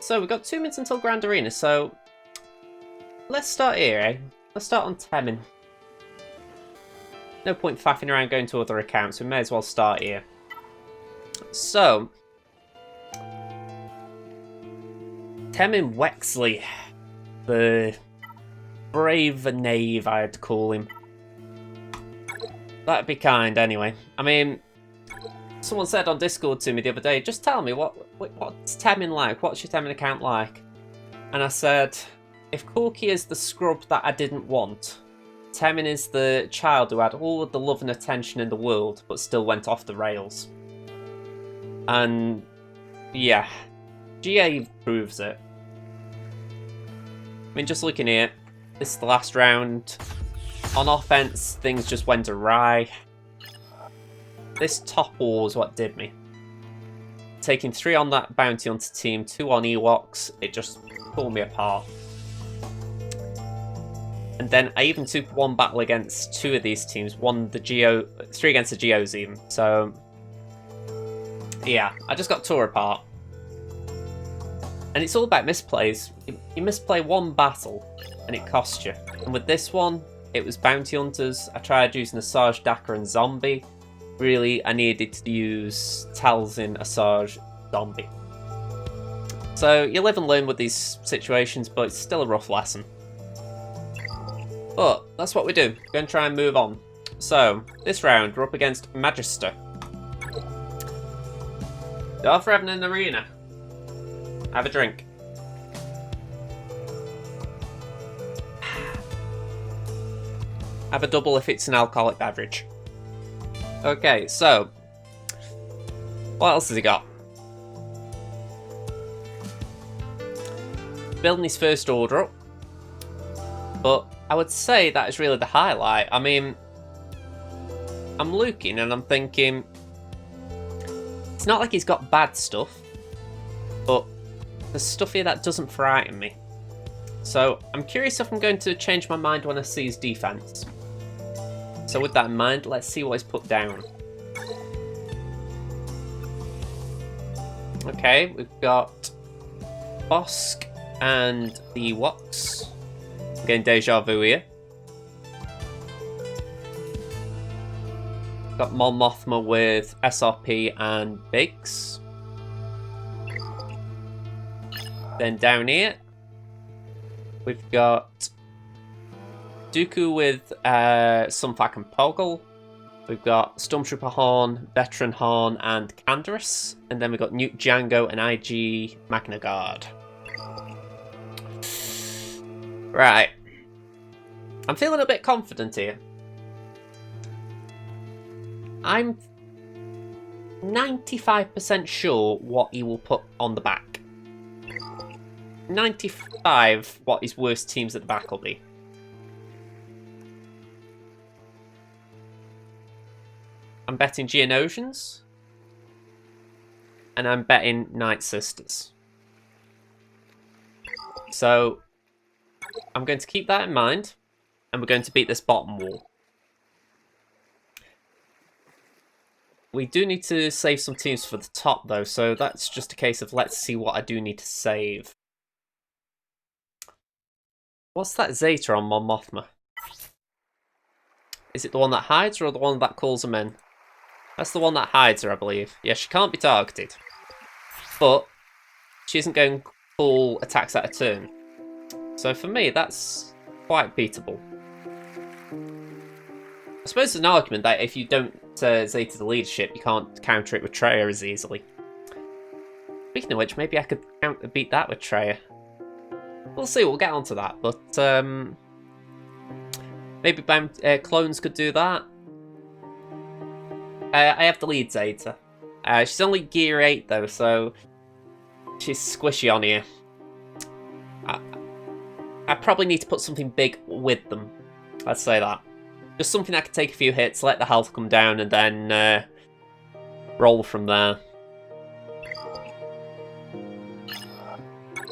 So we've got 2 minutes until Grand Arena, so let's start here, eh? Let's start on Temmin. No point faffing around going to other accounts, we may as well start here. So, Temmin Wexley, the brave knave, I'd call him. That'd be kind, anyway. I mean, someone said on Discord to me the other day, just tell me, what's Temmin like? What's your Temmin account like? And I said, if Korkie is the scrub that I didn't want, Temmin is the child who had all of the love and attention in the world, but still went off the rails. And, yeah, GA proves it. I mean, just looking here, this is the last round. On offense, things just went awry. This top wall was what did me. Taking 3 on that bounty hunter team, 2 on Ewoks, it just pulled me apart. And then I even took 1 battle against 2 of these teams, 3 against the Geos even. So, yeah, I just got tore apart. And it's all about misplays. You misplay 1 battle, and it costs you. And with this one, it was bounty hunters. I tried using Asajj, Daka, and Zombie. Really, I needed to use Talzin, Asajj, Zombie. So you live and learn with these situations, but it's still a rough lesson. But that's what we do. We're going to try and move on. So, this round, we're up against Magister. Darth Revan in the arena. Have a drink. Have a double if it's an alcoholic beverage. Okay, so what else has he got? Building his first order up. But I would say that is really the highlight. I mean, I'm looking and I'm thinking, it's not like he's got bad stuff, but there's stuff here that doesn't frighten me. So I'm curious if I'm going to change my mind when I see his defense. So with that in mind, let's see what he's put down. Okay, we've got Bosk and the Ewoks. I'm getting deja vu here. Got Mon Mothma with SRP and Biggs. Then down here, we've got Dooku with Sunfak and Poggle. We've got Stormtrooper Han, Veteran Han, and Canderous. And then we've got Newt Django and IG Magna Guard. Right. I'm feeling a bit confident here. I'm 95% sure what he will put on the back. 95 what his worst teams at the back will be. I'm betting Geonosians. And I'm betting Night Sisters. So, I'm going to keep that in mind. And we're going to beat this bottom wall. We do need to save some teams for the top, though. So, that's just a case of let's see what I do need to save. What's that Zeta on Mon Mothma? Is it the one that hides or the one that calls them in? That's the one that hides her, I believe. Yeah, she can't be targeted. But she isn't going full attacks at a turn. So for me, that's quite beatable. I suppose there's an argument that if you don't Zeta the leadership, you can't counter it with Traya as easily. Speaking of which, maybe I could beat that with Traya. We'll see, we'll get onto that. But maybe clones could do that. I have the lead Zeta. She's only gear 8 though, so she's squishy on here. I probably need to put something big with them. Let's say that. Just something that can take a few hits, let the health come down, and then roll from there.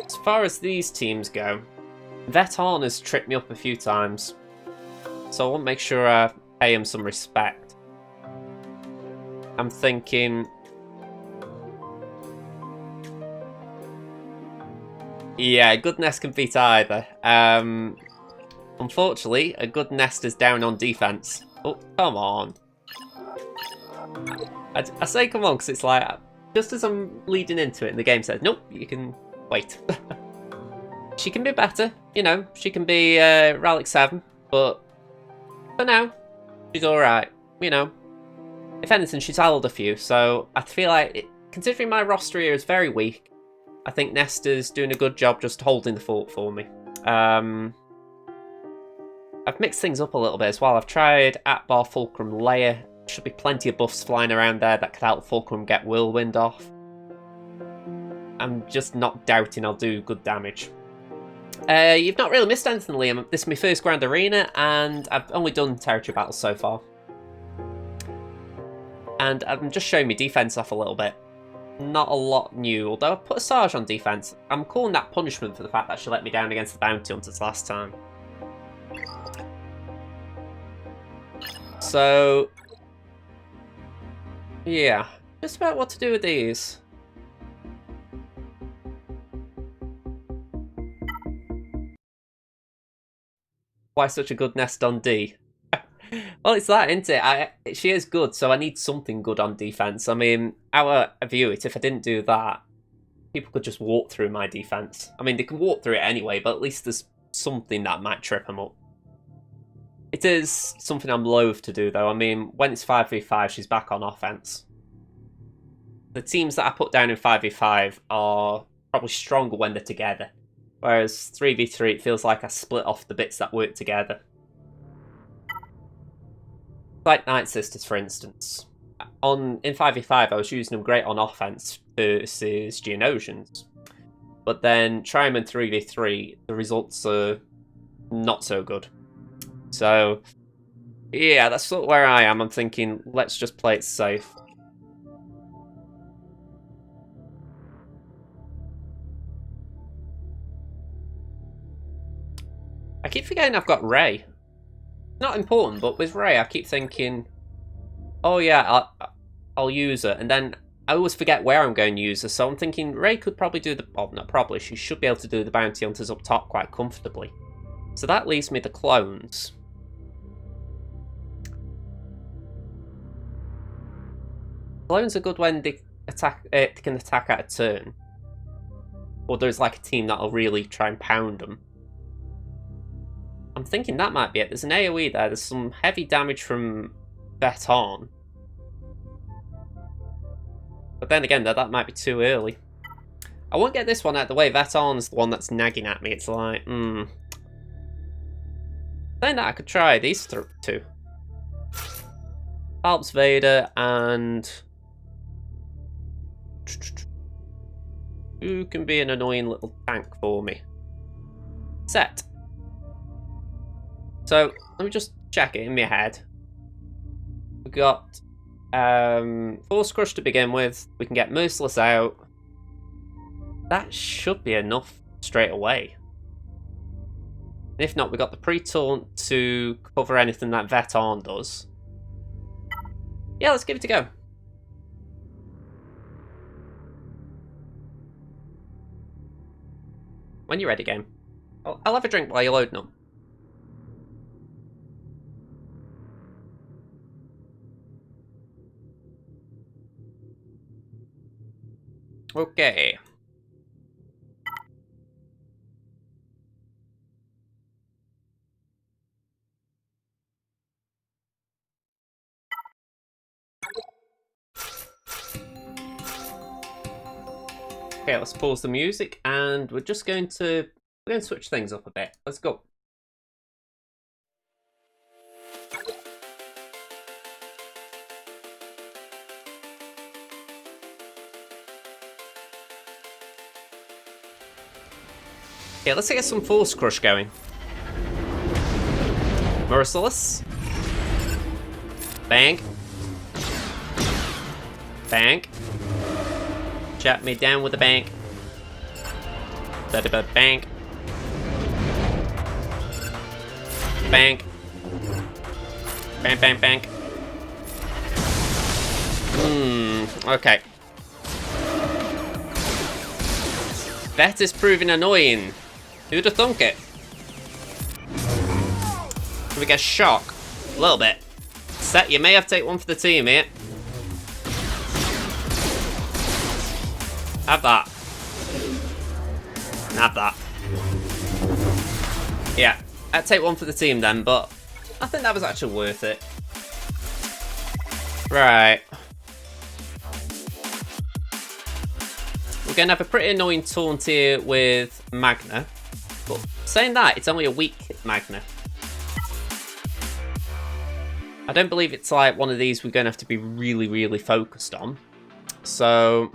As far as these teams go, Veton has tripped me up a few times. So I want to make sure I pay him some respect. I'm thinking Yeah, a good nest can beat either. Unfortunately, a good nest is down on defense. Oh, come on. I say come on because it's like, just as I'm leading into it and the game says, nope, you can wait. She can be better, you know, she can be Relic 7, but for now, she's alright, you know. If anything, she's held a few, so I feel like, considering my roster here is very weak, I think Nesta's doing a good job just holding the fort for me. I've mixed things up a little bit as well. I've tried Atbar Fulcrum Layer. Should be plenty of buffs flying around there that could help Fulcrum get Whirlwind off. I'm just not doubting I'll do good damage. You've not really missed anything, Liam. This is my first Grand Arena, and I've only done territory battles so far. And I'm just showing my defense off a little bit. Not a lot new, although I put a Sarge on defense. I'm calling that punishment for the fact that she let me down against the Bounty Hunters last time. So, yeah, just about what to do with these. Why such a good nest on D? Well, it's that, isn't it? She is good, so I need something good on defense. I mean, how I view it, if I didn't do that, people could just walk through my defense. I mean, they can walk through it anyway, but at least there's something that might trip them up. It is something I'm loath to do, though. I mean, when it's 5v5, she's back on offense. The teams that I put down in 5v5 are probably stronger when they're together. Whereas 3v3, it feels like I split off the bits that work together. Like Night Sisters, for instance. In 5v5, I was using them great on offense versus Geonosians. But then, try them in 3v3, the results are not so good. So, yeah, that's sort of where I am. I'm thinking, let's just play it safe. I keep forgetting I've got Ray. Not important, but with Ray, I keep thinking, oh yeah, I'll use her. And then I always forget where I'm going to use her. So I'm thinking Ray could probably do the... Well, not probably. She should be able to do the Bounty Hunters up top quite comfortably. So that leaves me the clones. Clones are good when they can attack at a turn. Or there's like a team that'll really try and pound them. I'm thinking that might be it. There's an AoE there. There's some heavy damage from Veton. But then again, that might be too early. I won't get this one out of the way. Veton's the one that's nagging at me. It's like, Saying that, I could try these two. Alps Vader and... Who can be an annoying little tank for me? Set. So, let me just check it in my head. We've got Force Crush to begin with. We can get Merciless out. That should be enough straight away. If not, we've got the pre-taunt to cover anything that Veton does. Yeah, let's give it a go. When you're ready, game. I'll have a drink while you're loading up. Okay. Okay, let's pause the music, and we're going to switch things up a bit. Let's go. Okay, let's get some Force Crush going. Merciless. Bang. Bang. Chop me down with a bank. Bank. Bank. Bang, bang, bang. Okay. Bet is proving annoying. Who'd have thunk it? We get shock. A little bit. Set, you may have to take one for the team here. Have that. Have that. Yeah, I'd take one for the team then, but I think that was actually worth it. Right. We're going to have a pretty annoying taunt here with Magna. But saying that, it's only a weak Magna. I don't believe it's like one of these we're going to have to be really, really focused on. So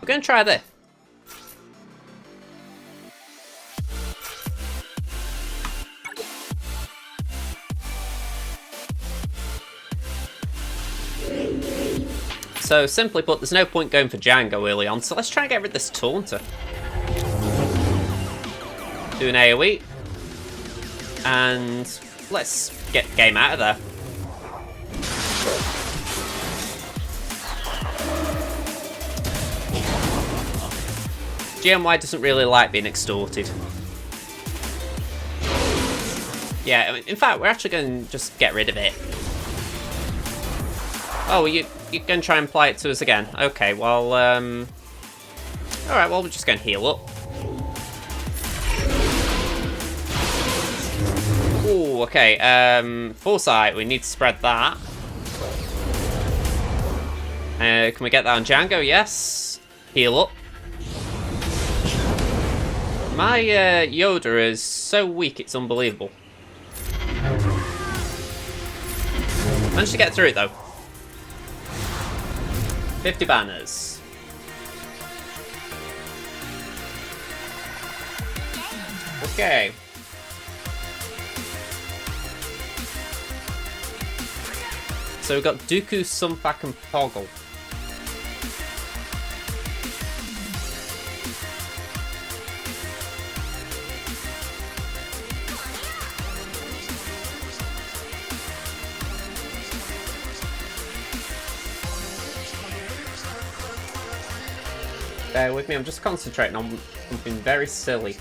we're going to try this. So simply put, there's no point going for Django early on, so let's try and get rid of this Taunter. Do an AoE. And let's get the game out of there. GMY doesn't really like being extorted. Yeah, in fact, we're actually going to just get rid of it. Oh, you're going to try and apply it to us again? Okay, well, alright, well, we're just going to heal up. Ooh, okay, Foresight, we need to spread that. Can we get that on Django? Yes. Heal up. My Yoda is so weak, it's unbelievable. Managed to get through it, though. 50 banners. Okay. So we've got Dooku, Sunfuck, and Poggle. Bear with me, I'm just concentrating on something very silly.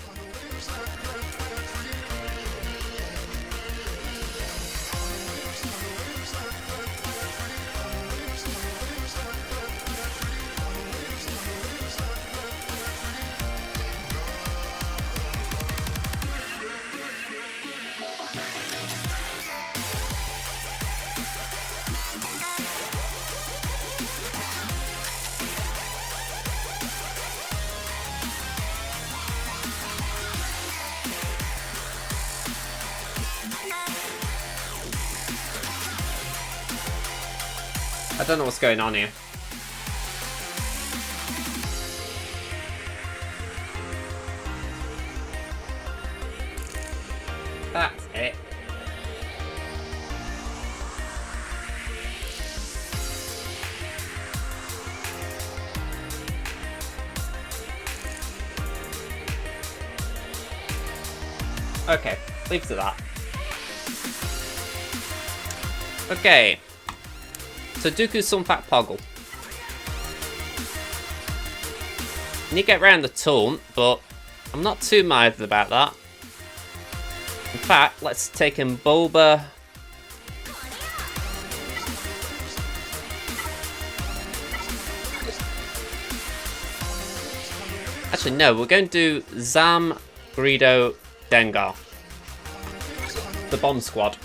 I don't know what's going on here. That's it. Okay, leave it to that. Okay. So Dooku, Sunfuck, Poggle. Need to get around the taunt, but I'm not too minded about that. In fact, let's take in Bulba. Actually, no, we're going to do Zam, Greedo, Dengar. The bomb squad.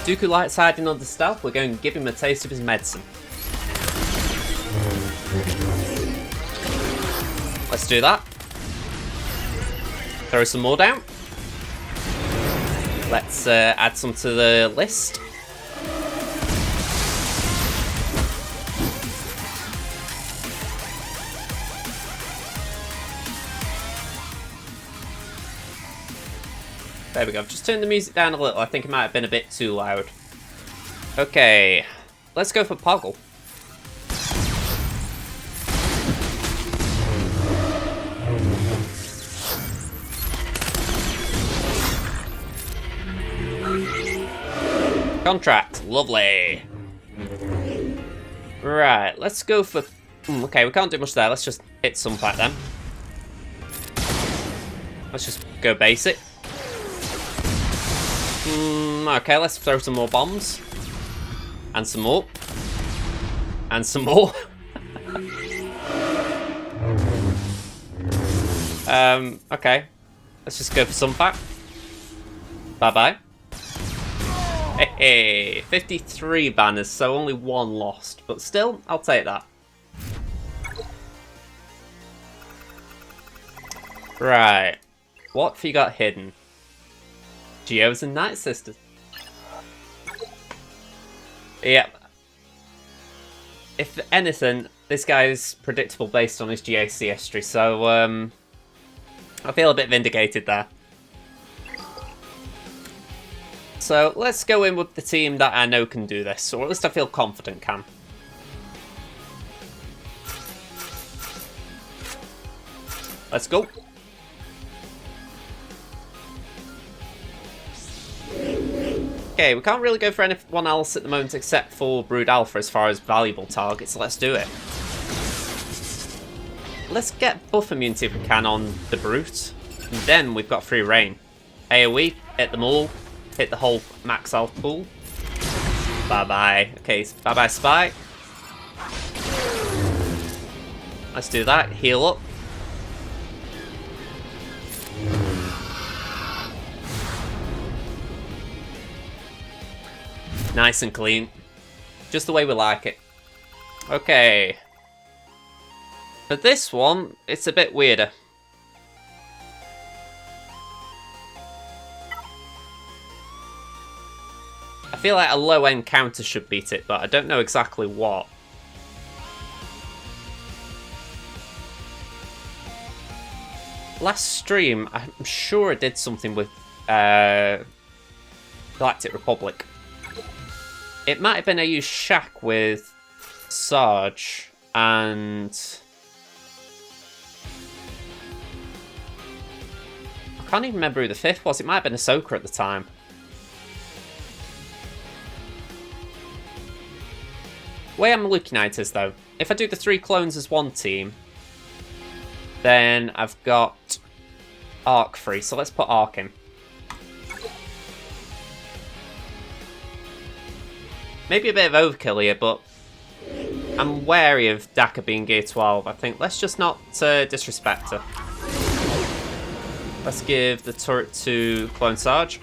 Dooku likes hiding under stealth, we're going to give him a taste of his medicine. Let's do that. Throw some more down. Let's add some to the list. There we go, I've just turned the music down a little, I think it might have been a bit too loud. Okay, let's go for Poggle. Contract. Lovely. Right, let's go for... okay, we can't do much there. Let's just hit some back then. Let's just go basic. Okay, let's throw some more bombs. And some more. And some more. Okay. Let's just go for some back. Bye-bye. Hey, 53 banners, so only one lost. But still, I'll take that. Right. What have you got hidden? Geos and Night Sisters. Yep. If anything, this guy is predictable based on his GAC history, so I feel a bit vindicated there. So let's go in with the team that I know can do this, or at least I feel confident can. Let's go. Okay, we can't really go for anyone else at the moment except for Brood Alpha as far as valuable targets. Let's do it. Let's get buff immunity if we can on the Brute. And then we've got free reign. AoE, hit them all. Hit the whole max health pool. Bye-bye. Okay, bye-bye Spy. Let's do that. Heal up. Nice and clean. Just the way we like it. Okay. For this one, it's a bit weirder. I feel like a low-end counter should beat it, but I don't know exactly what. Last stream, I'm sure I did something with Galactic Republic. It might have been I used Shaq with Sarge and... I can't even remember who the fifth was. It might have been Ahsoka at the time. The way I'm looking at it is, though, if I do the 3 clones as one team, then I've got Arc free. So let's put Arc in. Maybe a bit of overkill here, but I'm wary of Daka being Gear 12. I think let's just not disrespect her. Let's give the turret to Clone Sarge.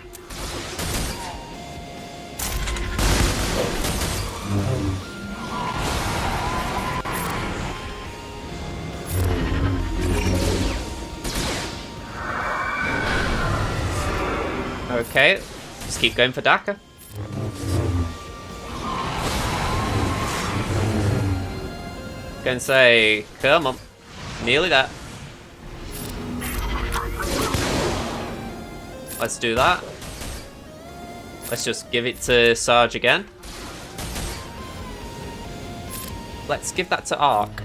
Okay, just keep going for Daka. Gonna say, come on, nearly there. Let's do that. Let's just give it to Sarge again. Let's give that to Arc.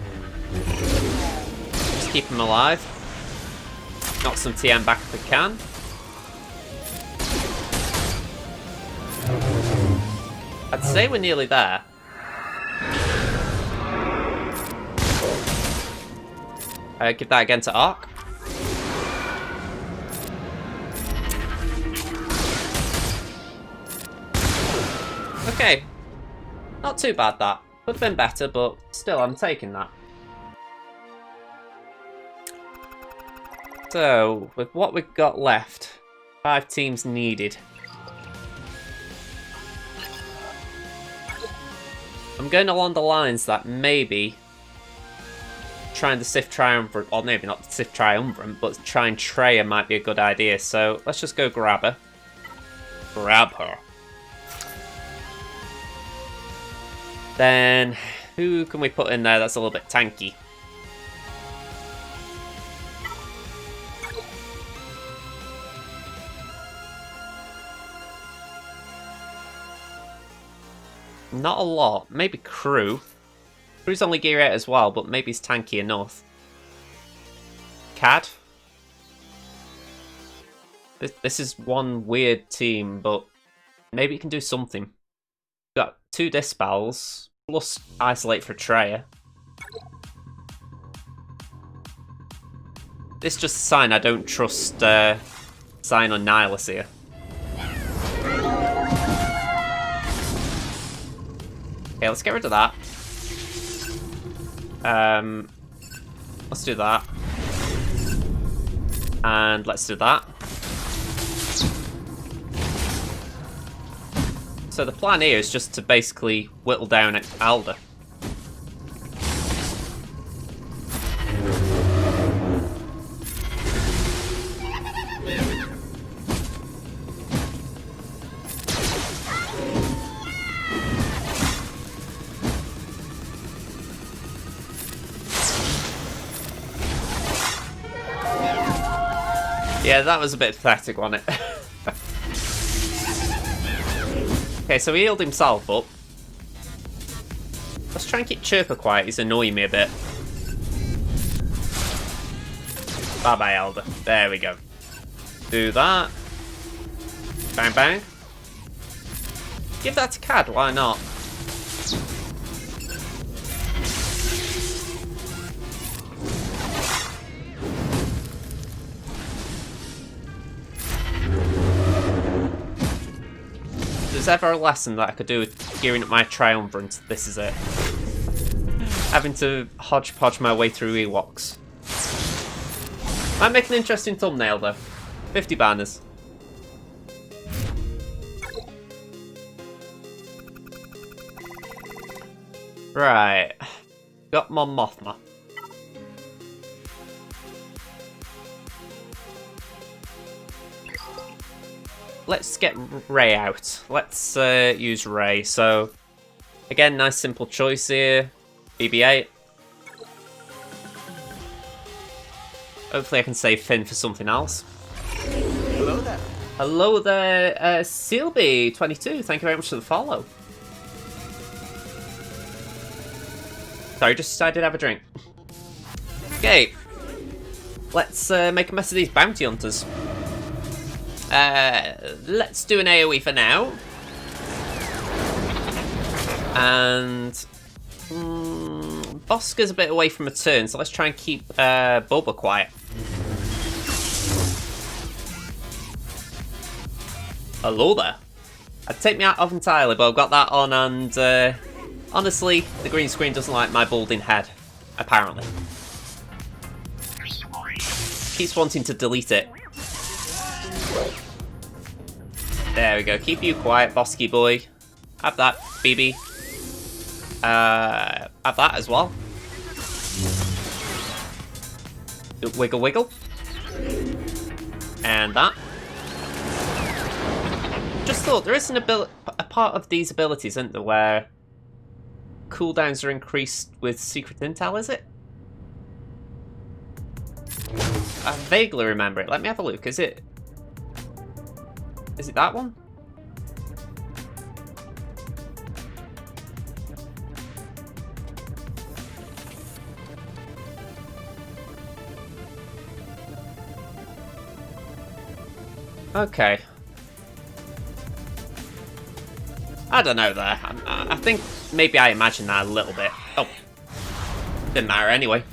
Just keep him alive. Knock some TM back if we can. I'd say we're nearly there. Give that again to Arc. Okay. Not too bad, that. Could have been better, but still, I'm taking that. So, with what we've got left, 5 teams needed. I'm going along the lines that maybe trying the Sith Triumvirate, or maybe not the Sith Triumvirate, but trying Treya might be a good idea. So let's just go grab her. Grab her. Then, who can we put in there that's a little bit tanky? Not a lot. Maybe Crew. Crew's only Gear 8 as well, but maybe he's tanky enough. Cad. This is one weird team, but maybe it can do something. 2 Dispels, plus Isolate for Treya. This is just a sign I don't trust Sign on Nihilus here. Okay, let's get rid of that. Let's do that. And let's do that. So the plan here is just to basically whittle down Alder. Yeah, that was a bit pathetic, wasn't it? Okay, so he healed himself up. Let's try and keep Chirper quiet, he's annoying me a bit. Bye-bye, Elder. There we go. Do that. Bang, bang. Give that to Cad, why not? If there's ever a lesson that I could do with gearing up my Triumvirate, this is it. Having to hodgepodge my way through Ewoks. Might make an interesting thumbnail though. 50 banners. Right. Got Mon Mothma. Let's get Ray out. Let's use Ray. So, again, nice simple choice here. BB-8. Hopefully I can save Finn for something else. Hello there. Hello there, Sealby22. Thank you very much for the follow. Sorry, just decided to have a drink. Okay. Let's make a mess of these bounty hunters. Let's do an AoE for now. And Bosca's a bit away from a turn, so let's try and keep Bulba quiet. Hello there. I'd take me out of entirely, but I've got that on, and honestly, the green screen doesn't like my balding head, apparently. Keeps wanting to delete it. There we go. Keep you quiet, Bosky boy. Have that, BB. Have that as well. Wiggle, wiggle. And that. Just thought, there is a part of these abilities, isn't there, where cooldowns are increased with secret intel, is it? I vaguely remember it. Let me have a look. Is it that one? Okay. I don't know there. I think maybe I imagined that a little bit. Oh. Didn't matter anyway.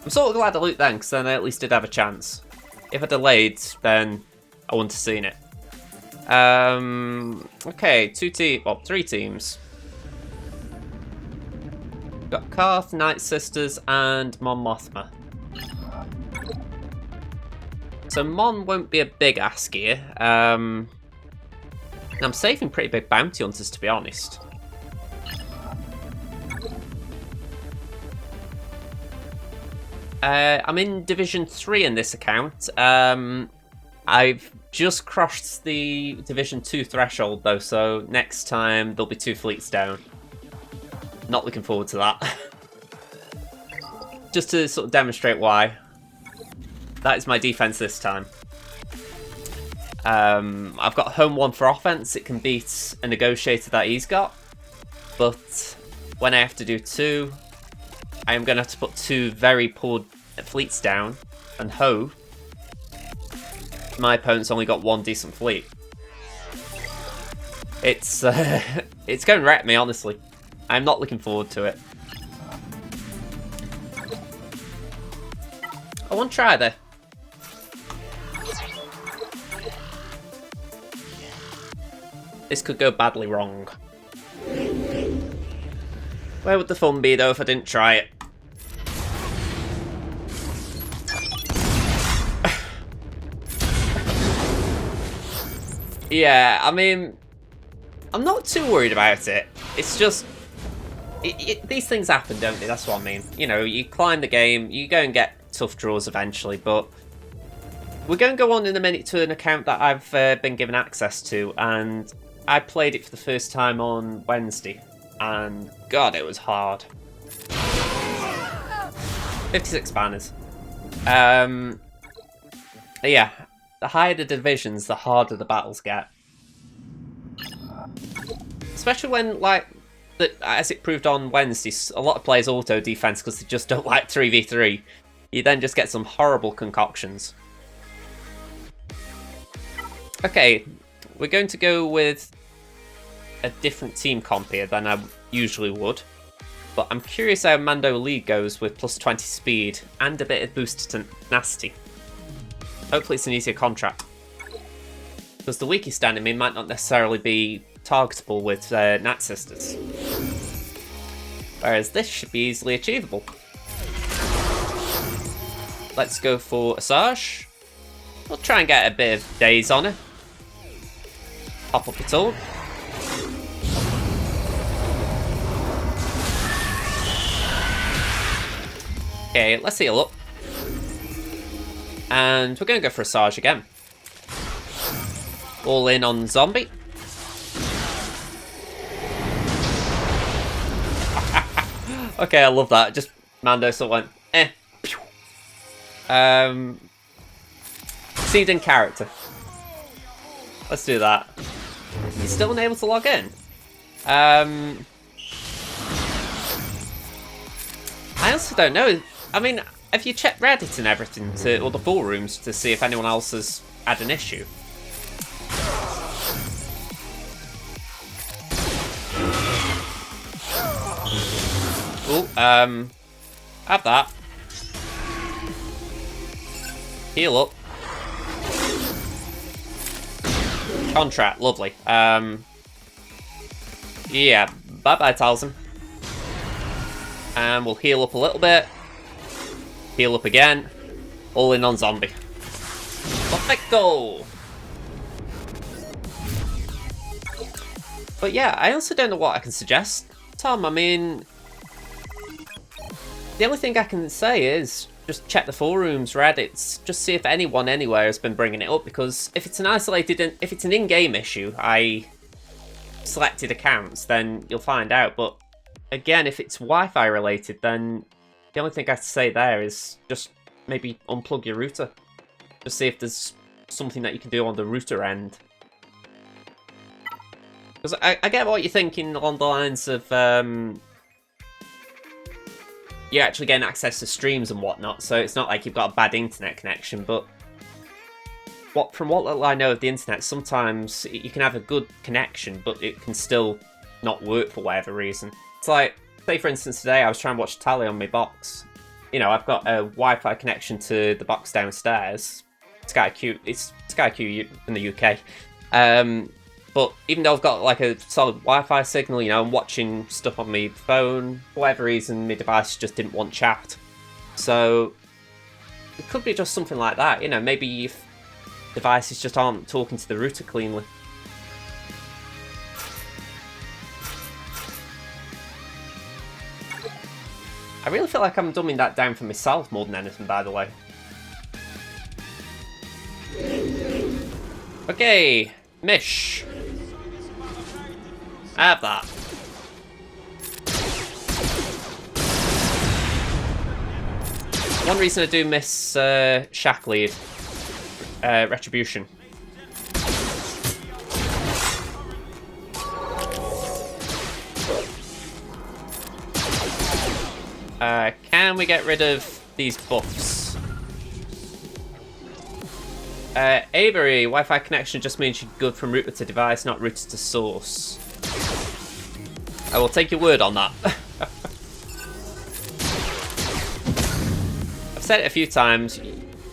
I'm sort of glad I looked then, because then I at least did have a chance. If I delayed, then I wouldn't have seen it. Okay, 3 teams. Got Karth, Night Sisters, and Mon Mothma. So Mon won't be a big ask here. I'm saving pretty big bounty hunters, to be honest. I'm in Division 3 in this account. I've just crossed the Division 2 threshold, though, so next time there'll be 2 fleets down. Not looking forward to that. Just to sort of demonstrate why. That is my defense this time. I've got Home 1 for offense. It can beat a negotiator that he's got. But when I have to do 2, I am going to have to put 2 very poor fleets down. And Ho, my opponent's only got 1 decent fleet. It's it's going to wreck me, honestly. I'm not looking forward to it. I want to try there. This could go badly wrong. Where would the fun be, though, if I didn't try it? Yeah, I mean, I'm not too worried about it. It's just... these things happen, don't they? That's what I mean. You know, you climb the game, you go and get tough draws eventually, but... We're going to go on in a minute to an account that I've been given access to, and I played it for the first time on Wednesday, and God, it was hard. 56 banners. Yeah, the higher the divisions, the harder the battles get. Especially when, like, as it proved on Wednesday, a lot of players auto-defense because they just don't like 3v3. You then just get some horrible concoctions. Okay, we're going to go with a different team comp here than I usually would. But I'm curious how Mando Lee goes with plus 20 speed and a bit of boost to tenacity. Hopefully it's an easier contract. Because the weakest enemy might not necessarily be targetable with Nat Sisters. Whereas this should be easily achievable. Let's go for Asajj. We'll try and get a bit of daze on her. Pop up it all. Okay, let's heal up. And we're going to go for Asajj again. All in on zombie. Okay, I love that. Just Mando sort of went, eh. Seed in character. Let's do that. He's still unable to log in. I also don't know. I mean, have you checked Reddit and everything, or the forums, to see if anyone else has had an issue? Oh, have that. Heal up. Contract, lovely. Yeah, bye-bye, Talzin. And we'll heal up a little bit. Heal up again. All in on zombie. Perfecto! But yeah, I also don't know what I can suggest. Tom, I mean... The only thing I can say is just check the forums, Reddits, just see if anyone anywhere has been bringing it up, because if it's an isolated, if it's an in-game issue, selected accounts, then you'll find out. But again, if it's Wi-Fi related, then the only thing I have to say there is just maybe unplug your router. Just see if there's something that you can do on the router end. Because I get what you're thinking along the lines of you're actually getting access to streams and whatnot, so it's not like you've got a bad internet connection, but from what little I know of the internet, sometimes you can have a good connection, but it can still not work for whatever reason. It's like, say for instance today I was trying to watch Tally on my box. You know, I've got a Wi-Fi connection to the box downstairs. Sky Q, it's Sky Q in the UK. But even though I've got like a solid Wi-Fi signal, you know, I'm watching stuff on my phone. For whatever reason, my device just didn't want chat. So it could be just something like that. You know, maybe if devices just aren't talking to the router cleanly. I really feel like I'm dumbing that down for myself more than anything, by the way. Okay, Mish. Have that. One reason I do miss Shack Lead, Retribution. Can we get rid of these buffs? Avery, Wi-Fi connection just means you're good from router to device, not router to source. I will take your word on that. I've said it a few times.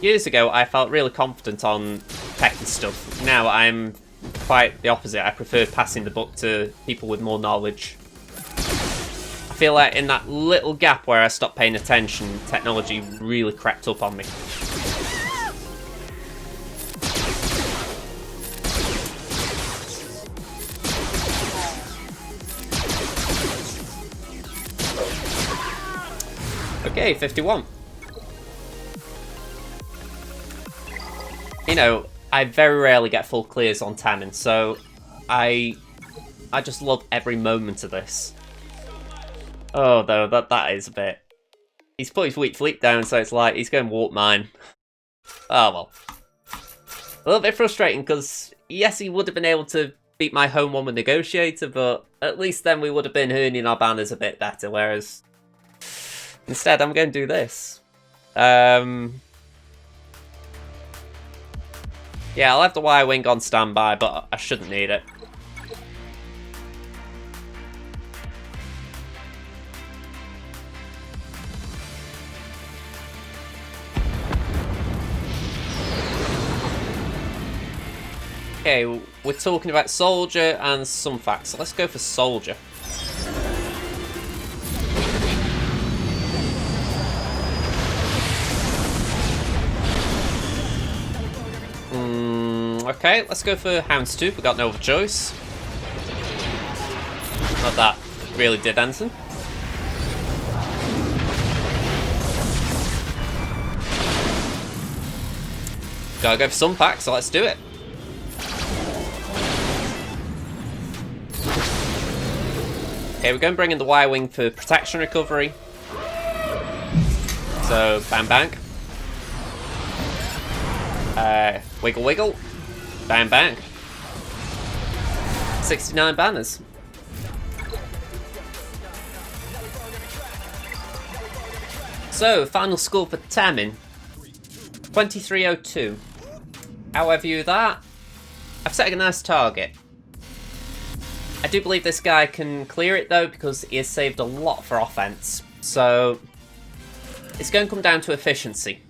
Years ago, I felt really confident on tech and stuff. Now I'm quite the opposite. I prefer passing the buck to people with more knowledge. I feel like in that little gap where I stopped paying attention, technology really crept up on me. Okay, 51. You know, I very rarely get full clears on Temmin, so I just love every moment of this. Oh, though, that is a bit... He's put his weak fleet down, so it's like he's going warp mine. Oh, well. A little bit frustrating, because yes, he would have been able to beat my home one with Negotiator, but at least then we would have been earning our banners a bit better, whereas... Instead, I'm going to do this. Yeah, I'll have the Y-Wing on standby, but I shouldn't need it. Okay, we're talking about Soldier and some facts, so let's go for Soldier. Okay, let's go for Houndstooth. We got no other choice. Not that really did anything. Gotta go for some packs, so let's do it. Okay, we're going to bring in the Y-Wing for protection recovery. So, bang bang. Wiggle wiggle. Bang bang. 69 banners. So, final score for Temmin. 2302. How I view that? I've set a nice target. I do believe this guy can clear it though, because he has saved a lot for offense. So, it's going to come down to efficiency.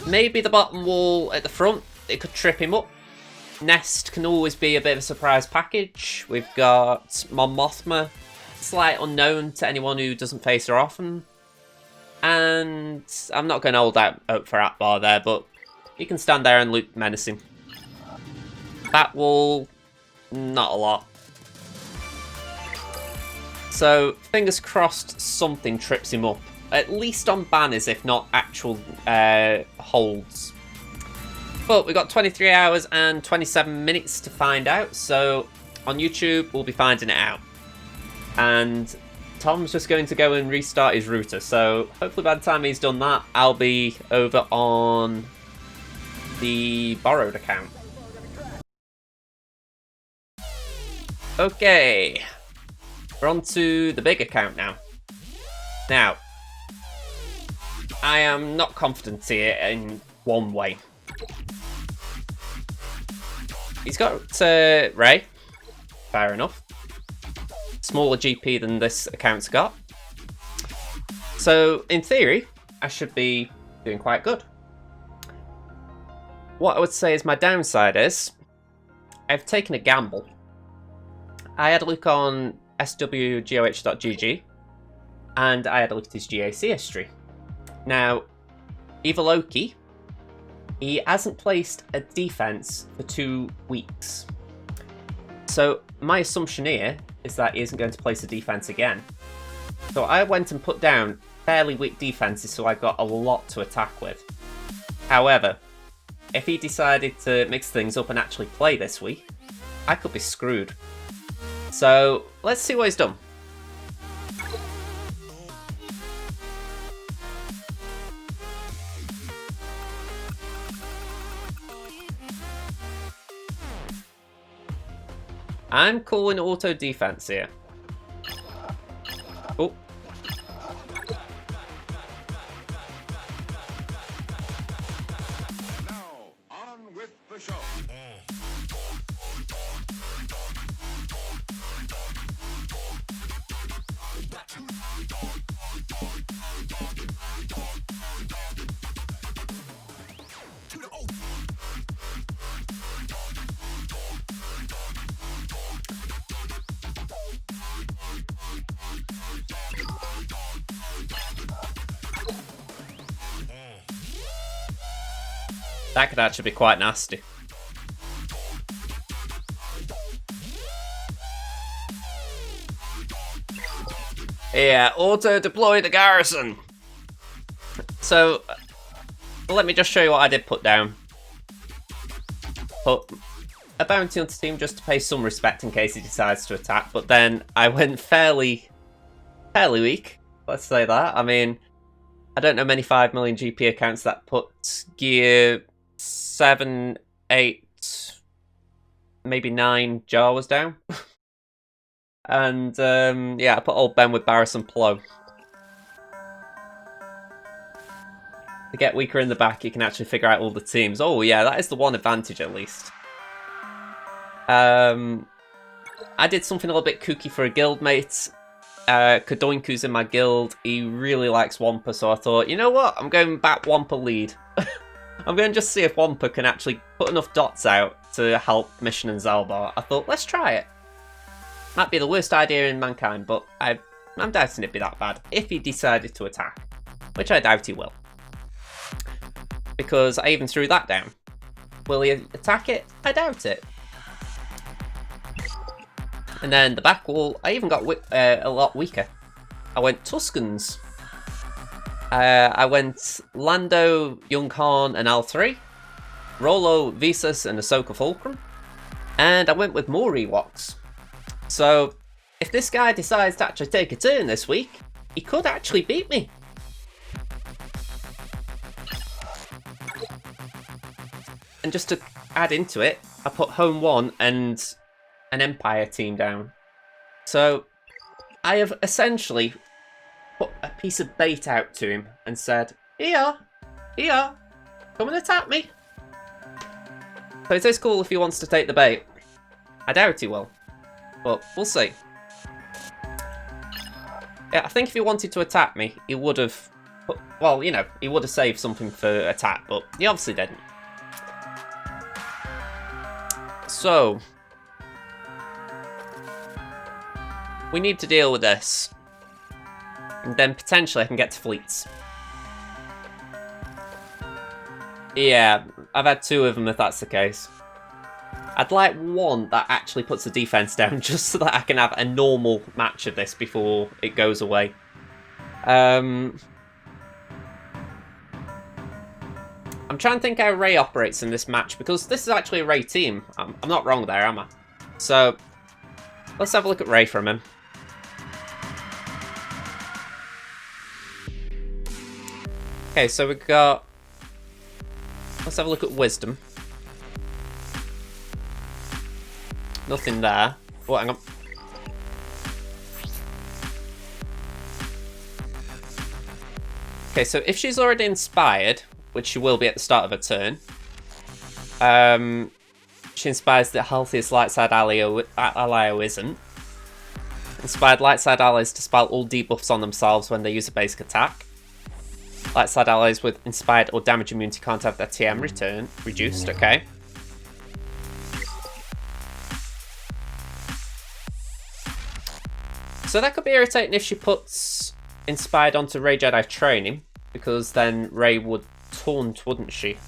Maybe the bottom wall at the front, it could trip him up. Nest can always be a bit of a surprise package. We've got Mon Mothma, slight unknown to anyone who doesn't face her often. And I'm not going to hold out hope for Atbar there, but he can stand there and look menacing. That wall, not a lot. So, fingers crossed something trips him up. At least on banners, if not actual holds. But we've got 23 hours and 27 minutes to find out, so on YouTube we'll be finding it out. And Tom's just going to go and restart his router, so hopefully by the time he's done that, I'll be over on the borrowed account. Okay, we're on to the big account now. Now, I am not confident here in one way. He's got Ray, fair enough. Smaller GP than this account's got. So, in theory, I should be doing quite good. What I would say is my downside is, I've taken a gamble. I had a look on SWGOH and I had a look at his GAC history. Now, Ivaloki, he hasn't placed a defense for 2 weeks. So my assumption here is that he isn't going to place a defense again. So I went and put down fairly weak defenses, so I got a lot to attack with. However, if he decided to mix things up and actually play this week, I could be screwed. So let's see what he's done. I'm calling auto defense here. Oh. for sure. That could actually be quite nasty. Yeah, auto-deploy the garrison. So, let me just show you what I did put down. Put a bounty hunter team just to pay some respect in case he decides to attack, but then I went fairly weak, let's say that. I mean, I don't know many 5 million GP accounts that put gear 7, 8, maybe 9 Jawas down. And, yeah, I put old Ben with Barris and Plo. To get weaker in the back, you can actually figure out all the teams. Oh, yeah, that is the one advantage, at least. I did something a little bit kooky for a guildmate. Kadoinku's in my guild. He really likes Wampa, so I thought, you know what? I'm going back Wampa lead. I'm going to just see if Wampa can actually put enough dots out to help Mission and Zalbar. I thought, let's try it. Might be the worst idea in mankind, but I'm doubting it'd be that bad if he decided to attack, which I doubt he will. Because I even threw that down. Will he attack it? I doubt it. And then the back wall, I even got a lot weaker. I went Tuscans. I went Lando, Young Han, and L3. Rolo, Visas, and Ahsoka Fulcrum. And I went with more Ewoks. So, if this guy decides to actually take a turn this week, he could actually beat me. And just to add into it, I put Home 1 and an Empire team down. So, I have essentially put a piece of bait out to him and said, here, come and attack me. So it is cool if he wants to take the bait. I doubt he will, but we'll see. Yeah, I think if he wanted to attack me, he would have, well, you know, he would have saved something for attack, but he obviously didn't. So, we need to deal with this. And then potentially I can get to fleets. Yeah, I've had 2 of them if that's the case. I'd like one that actually puts the defense down just so that I can have a normal match of this before it goes away. I'm trying to think how Ray operates in this match because this is actually a Ray team. I'm not wrong there, am I? So, let's have a look at Ray from him. Okay, so we've got... Let's have a look at Wisdom. Nothing there. Oh, hang on. Okay, so if she's already inspired, which she will be at the start of her turn, she inspires the healthiest light side ally who isn't. Inspired light side allies to spell all debuffs on themselves when they use a basic attack. Light side allies with inspired or damage immunity can't have their TM reduced, okay. So that could be irritating if she puts inspired onto Ray Jedi training, because then Ray would taunt, wouldn't she?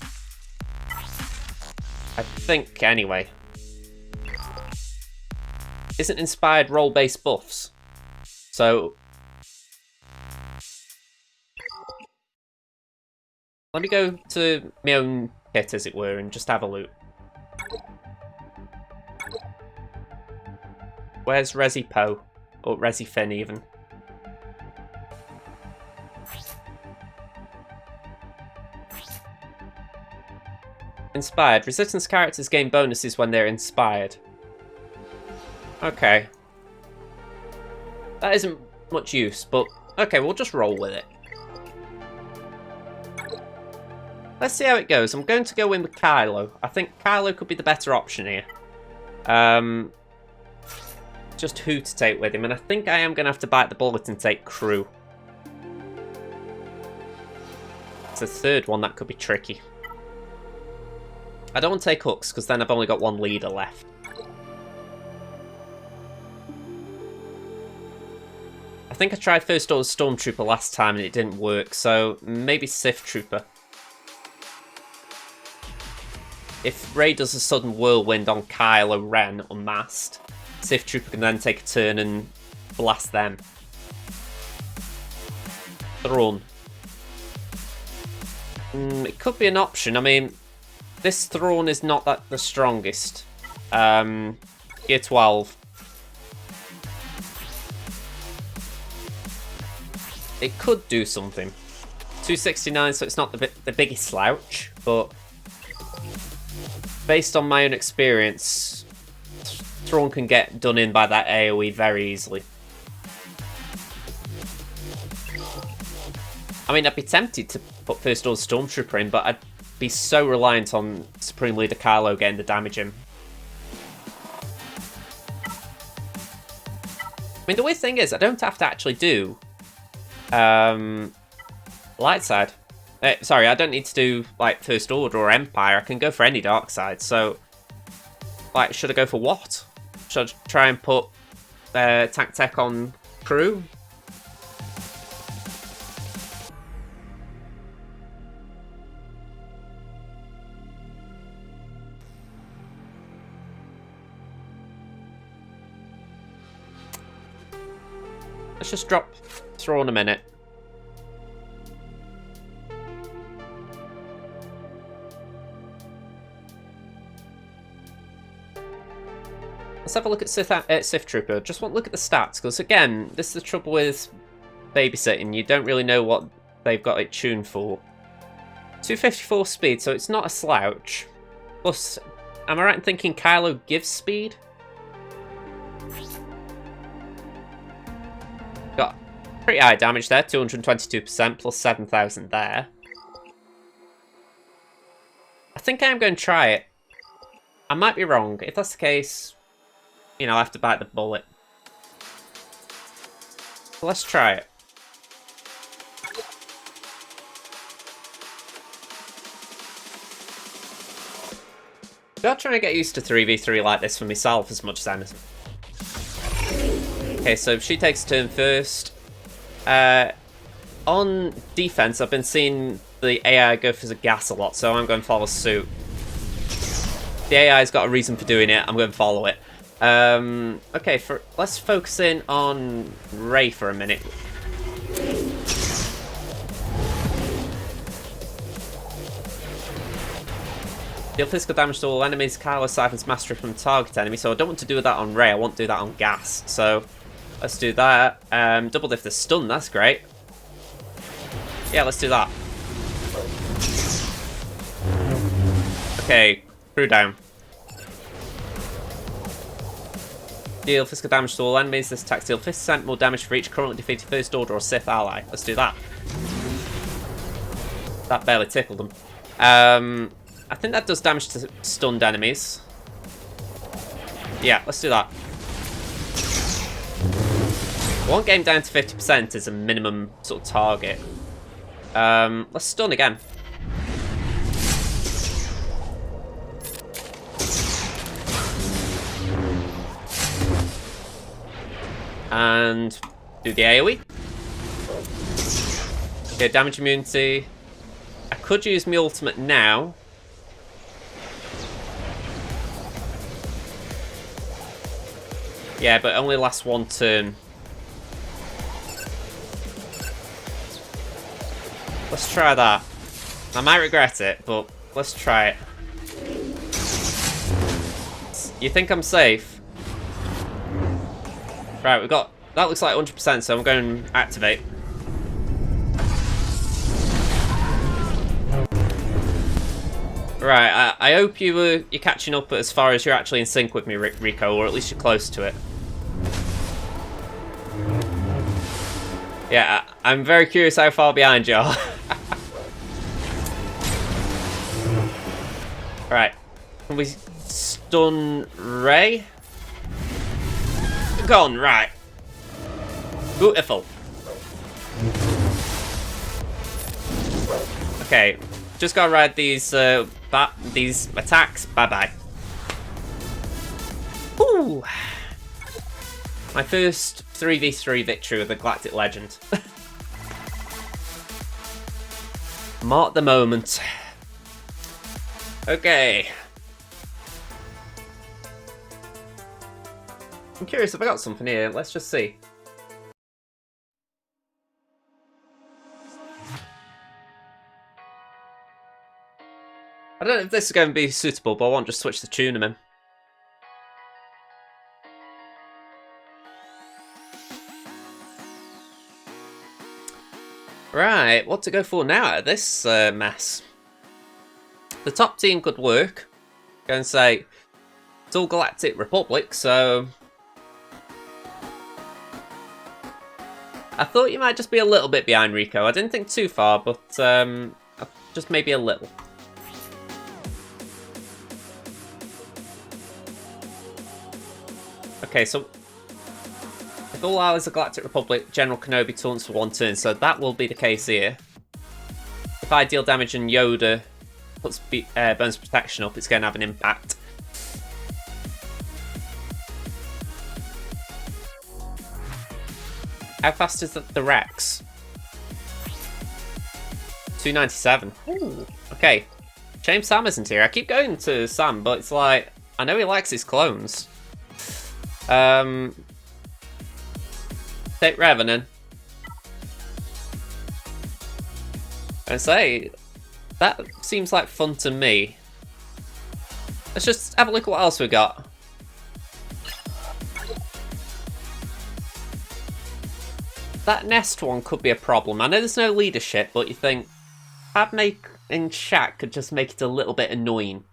I think, anyway. Isn't inspired role-based buffs? So... let me go to my own kit, as it were, and just have a look. Where's Resi Poe? Or Resi Finn, even. Inspired. Resistance characters gain bonuses when they're inspired. Okay. That isn't much use, but... okay, we'll just roll with it. Let's see how it goes. I'm going to go in with Kylo. I think Kylo could be the better option here. Just who to take with him, and I think I am going to have to bite the bullet and take crew. It's a third one that could be tricky. I don't want to take hooks, because then I've only got one leader left. I think I tried First Order Stormtrooper last time and it didn't work, so maybe Sith Trooper. If Rey does a sudden whirlwind on Kylo Ren unmasked, Sith Trooper can then take a turn and blast them. Thrawn. It could be an option. I mean, this Thrawn is not the strongest. Gear 12. It could do something. 269, so it's not the biggest slouch, but based on my own experience, Thrawn can get done in by that AoE very easily. I mean, I'd be tempted to put First Order Stormtrooper in, but I'd be so reliant on Supreme Leader Kylo getting the damage in. I mean, the weird thing is, I don't have to actually do light side. Sorry, I don't need to do like First Order or Empire. I can go for any dark side. So, like, should I go for what? Should I try and put Tank Tech on crew? Let's just drop Thrawn a minute. Let's have a look at Sith Trooper. Just want to look at the stats, because again, this is the trouble with babysitting. You don't really know what they've got it tuned for. 254 speed, so it's not a slouch. Plus, am I right in thinking Kylo gives speed? Got pretty high damage there, 222% plus 7,000 there. I think I am going to try it. I might be wrong. If that's the case, you know, I'll have to bite the bullet. So let's try it. I'll try and get used to 3v3 like this for myself as much as anything. Okay, so she takes a turn first. On defense, I've been seeing the AI go for the gas a lot, so I'm going to follow suit. The AI's got a reason for doing it, I'm going to follow it. Okay, let's focus in on Rey for a minute. Deal physical damage to all enemies. Kylo siphons mastery from target enemy, so I don't want to do that on Rey, I want to do that on gas. So, let's do that. Double if they're stunned, that's great. Yeah, let's do that. Okay, crew down. Deal physical damage to all enemies. This attack deals 50% more damage for each currently defeated First Order or Sith ally. Let's do that. That barely tickled them. I think that does damage to stunned enemies. Yeah, let's do that. One game down to 50% is a minimum sort of target. Let's stun again. And do the AoE. Okay, damage immunity. I could use my ultimate now. Yeah, but it only lasts one turn. Let's try that. I might regret it, but let's try it. You think I'm safe? Right, we've got... That looks like 100%, so I'm going to activate. Right, I hope you're catching up as far as you're actually in sync with me, Rico, or at least you're close to it. Yeah, I'm very curious how far behind you are. Right. Can we stun Ray? Gone, right. Beautiful. Okay, just gotta ride these attacks. Bye-bye. Woo! My first 3v3 victory with the Galactic Legend. Mark the moment. Okay. I'm curious if I got something here. Let's just see. I don't know if this is going to be suitable, but I want to just switch the tune in. Right, what to go for now out of this mess? The top team could work. Go and say, it's all Galactic Republic, so... I thought you might just be a little bit behind Rico. I didn't think too far, but just maybe a little. Okay, so if all allies of Galactic Republic, General Kenobi taunts for 1 turn, so that will be the case here. If I deal damage and Yoda puts bonus protection up, it's going to have an impact. How fast is the Rex? 297. Ooh. Okay. Shame Sam isn't here. I keep going to Sam, but it's like, I know he likes his clones. Take Revenant. And say, that seems like fun to me. Let's just have a look at what else we got. That Nest one could be a problem. I know there's no leadership, but you think Padme and Shaq could just make it a little bit annoying.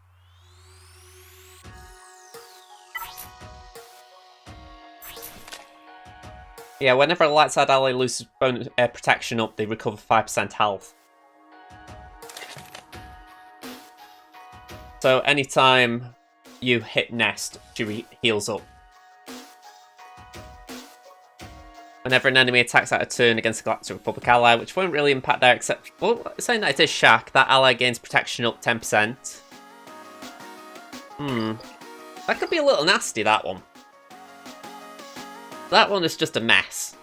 Yeah, whenever a light side ally loses bonus protection up, they recover 5% health. So anytime you hit Nest, she heals up. Whenever an enemy attacks out of turn against a Galactic Republic ally, which won't really impact there except... Well, saying that it is Shaq, that ally gains protection up 10%. That could be a little nasty, that one. That one is just a mess.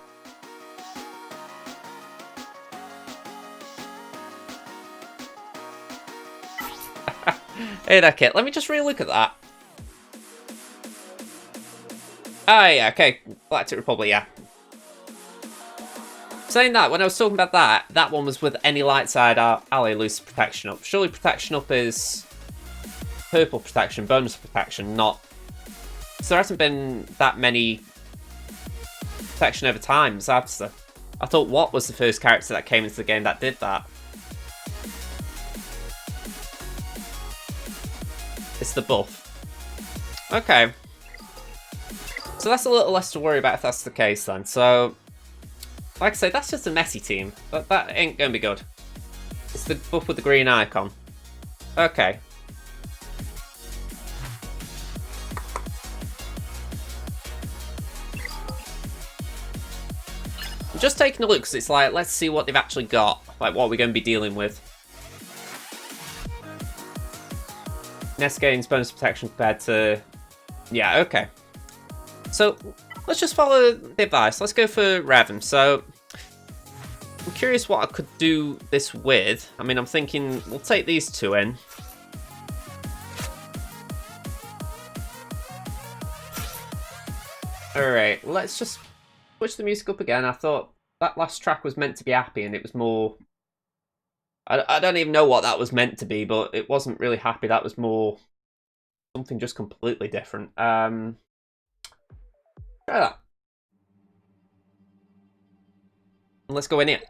Hey there, Kit. Let me just really look at that. Ah, yeah, okay. Galactic Republic, yeah. Saying that, when I was talking about that, that one was with any light side ally loses protection up. Surely protection up is purple protection, bonus protection, not... So there hasn't been that many protection over time, has there? I thought Watt was the first character that came into the game that did that. It's the buff. Okay. So that's a little less to worry about if that's the case then. So, like I say, that's just a messy team. That ain't going to be good. It's the buff with the green icon. Okay. I'm just taking a look because it's like, let's see what they've actually got. Like, what we're going to be dealing with. Nest gains bonus protection compared to... Yeah, okay. So, let's just follow the advice. Let's go for Revan. So, I'm curious what I could do this with. I mean, I'm thinking we'll take these two in. Alright, let's just switch the music up again. I thought that last track was meant to be happy and it was more... I don't even know what that was meant to be, but it wasn't really happy. That was more something just completely different. Try that. And let's go in here.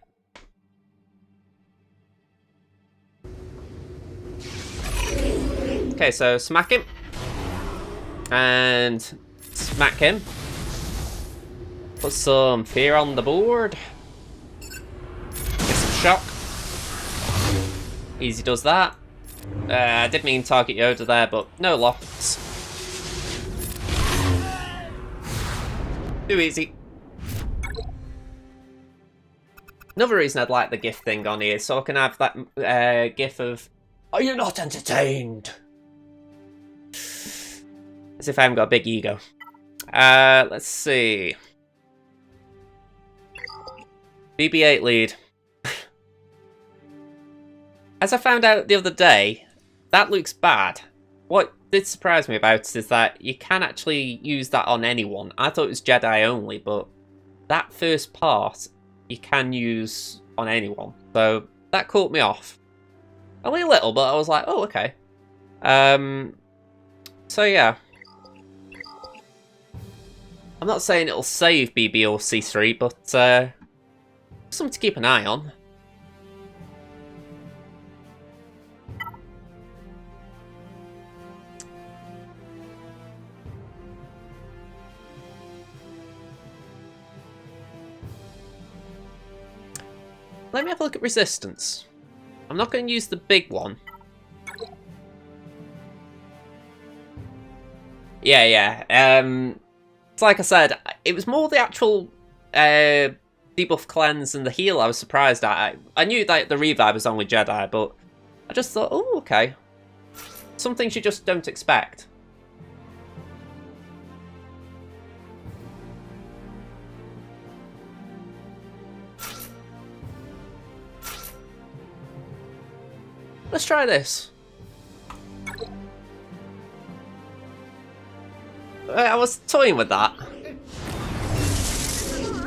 Okay, so smack him. And smack him. Put some fear on the board. Get some shock. Easy does that. I did mean target Yoda there, but no loss. Too easy. Another reason I'd like the GIF thing on here, so I can have that GIF of, "Are you not entertained?" As if I haven't got a big ego. Let's see. BB-8 lead. As I found out the other day, that looks bad. What did surprise me about it is that you can actually use that on anyone. I thought it was Jedi only, but that first part you can use on anyone. So that caught me off. Only a little, but I was like, oh, okay. So yeah. I'm not saying it'll save BB or C3, but something to keep an eye on. Let me have a look at resistance. I'm not going to use the big one. Yeah. It's like I said, it was more the actual debuff cleanse and the heal I was surprised at. I knew that the revive was only Jedi, but I just thought, oh, okay. Some things you just don't expect. Let's try this. I was toying with that.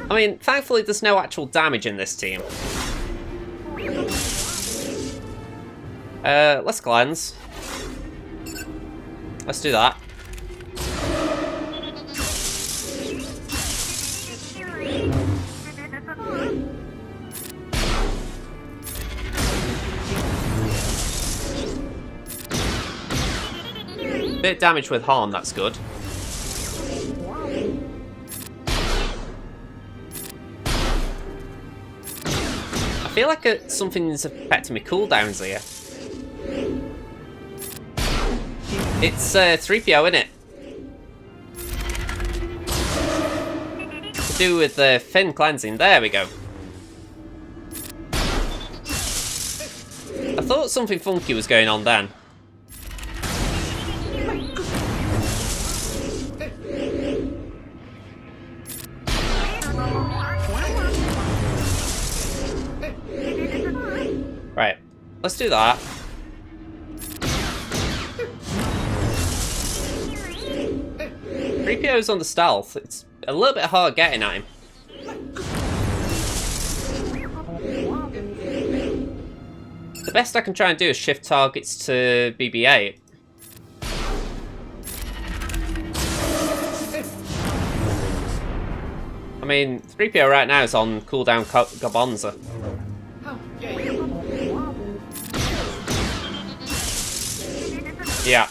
I mean, thankfully there's no actual damage in this team. Let's cleanse. Let's do that. Bit of damage with harm, that's good. I feel like something's affecting my cooldowns here. It's 3PO, innit? To do with the Finn cleansing. There we go. I thought something funky was going on then. Right, let's do that. Freepio's on the stealth. It's a little bit hard getting at him. The best I can try and do is shift targets to BB-8. I mean, 3PO right now is on cooldown Gabonza. Yeah.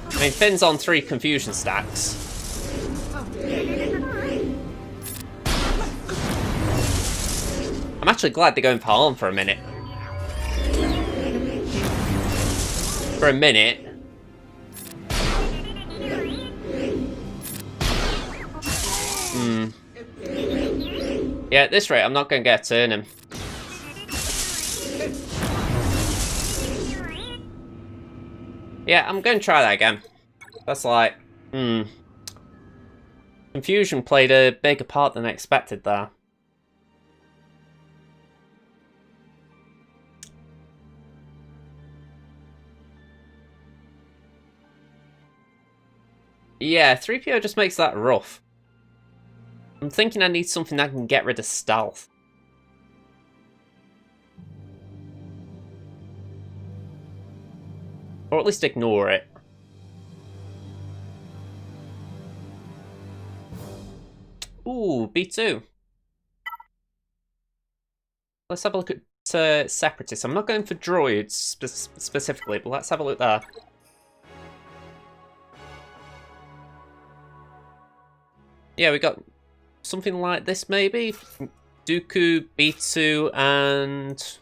I mean, Finn's on 3 confusion stacks. I'm actually glad they're going for harm for a minute. For a minute. Yeah, at this rate, I'm not going to get a turn him. Yeah, I'm going to try that again. That's like, Confusion played a bigger part than I expected there. Yeah, 3PO just makes that rough. I'm thinking I need something that can get rid of stealth. Or at least ignore it. Ooh, B2. Let's have a look at Separatists. I'm not going for droids specifically, but let's have a look there. Yeah, we got something like this maybe. Dooku, B2, and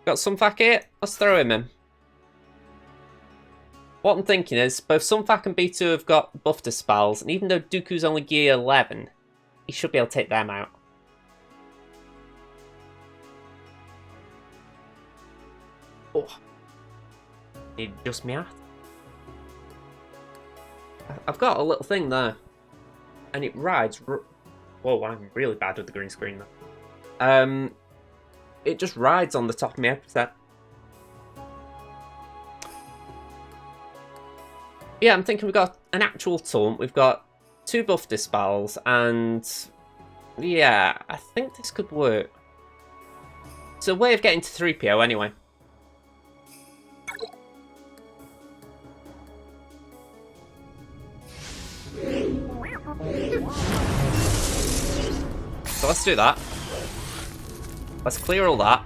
Got Sunfac here? Let's throw him in. What I'm thinking is, both Sunfac and B2 have got buff dispels, and even though Dooku's only gear 11, he should be able to take them out. Oh. Need just me out. I've got a little thing there. And it rides... Whoa, I'm really bad with the green screen though. It just rides on the top of my headset. Yeah, I'm thinking we've got an actual taunt, we've got 2 buff dispels, and yeah, I think this could work. It's a way of getting to 3PO anyway. So let's do that. Let's clear all that.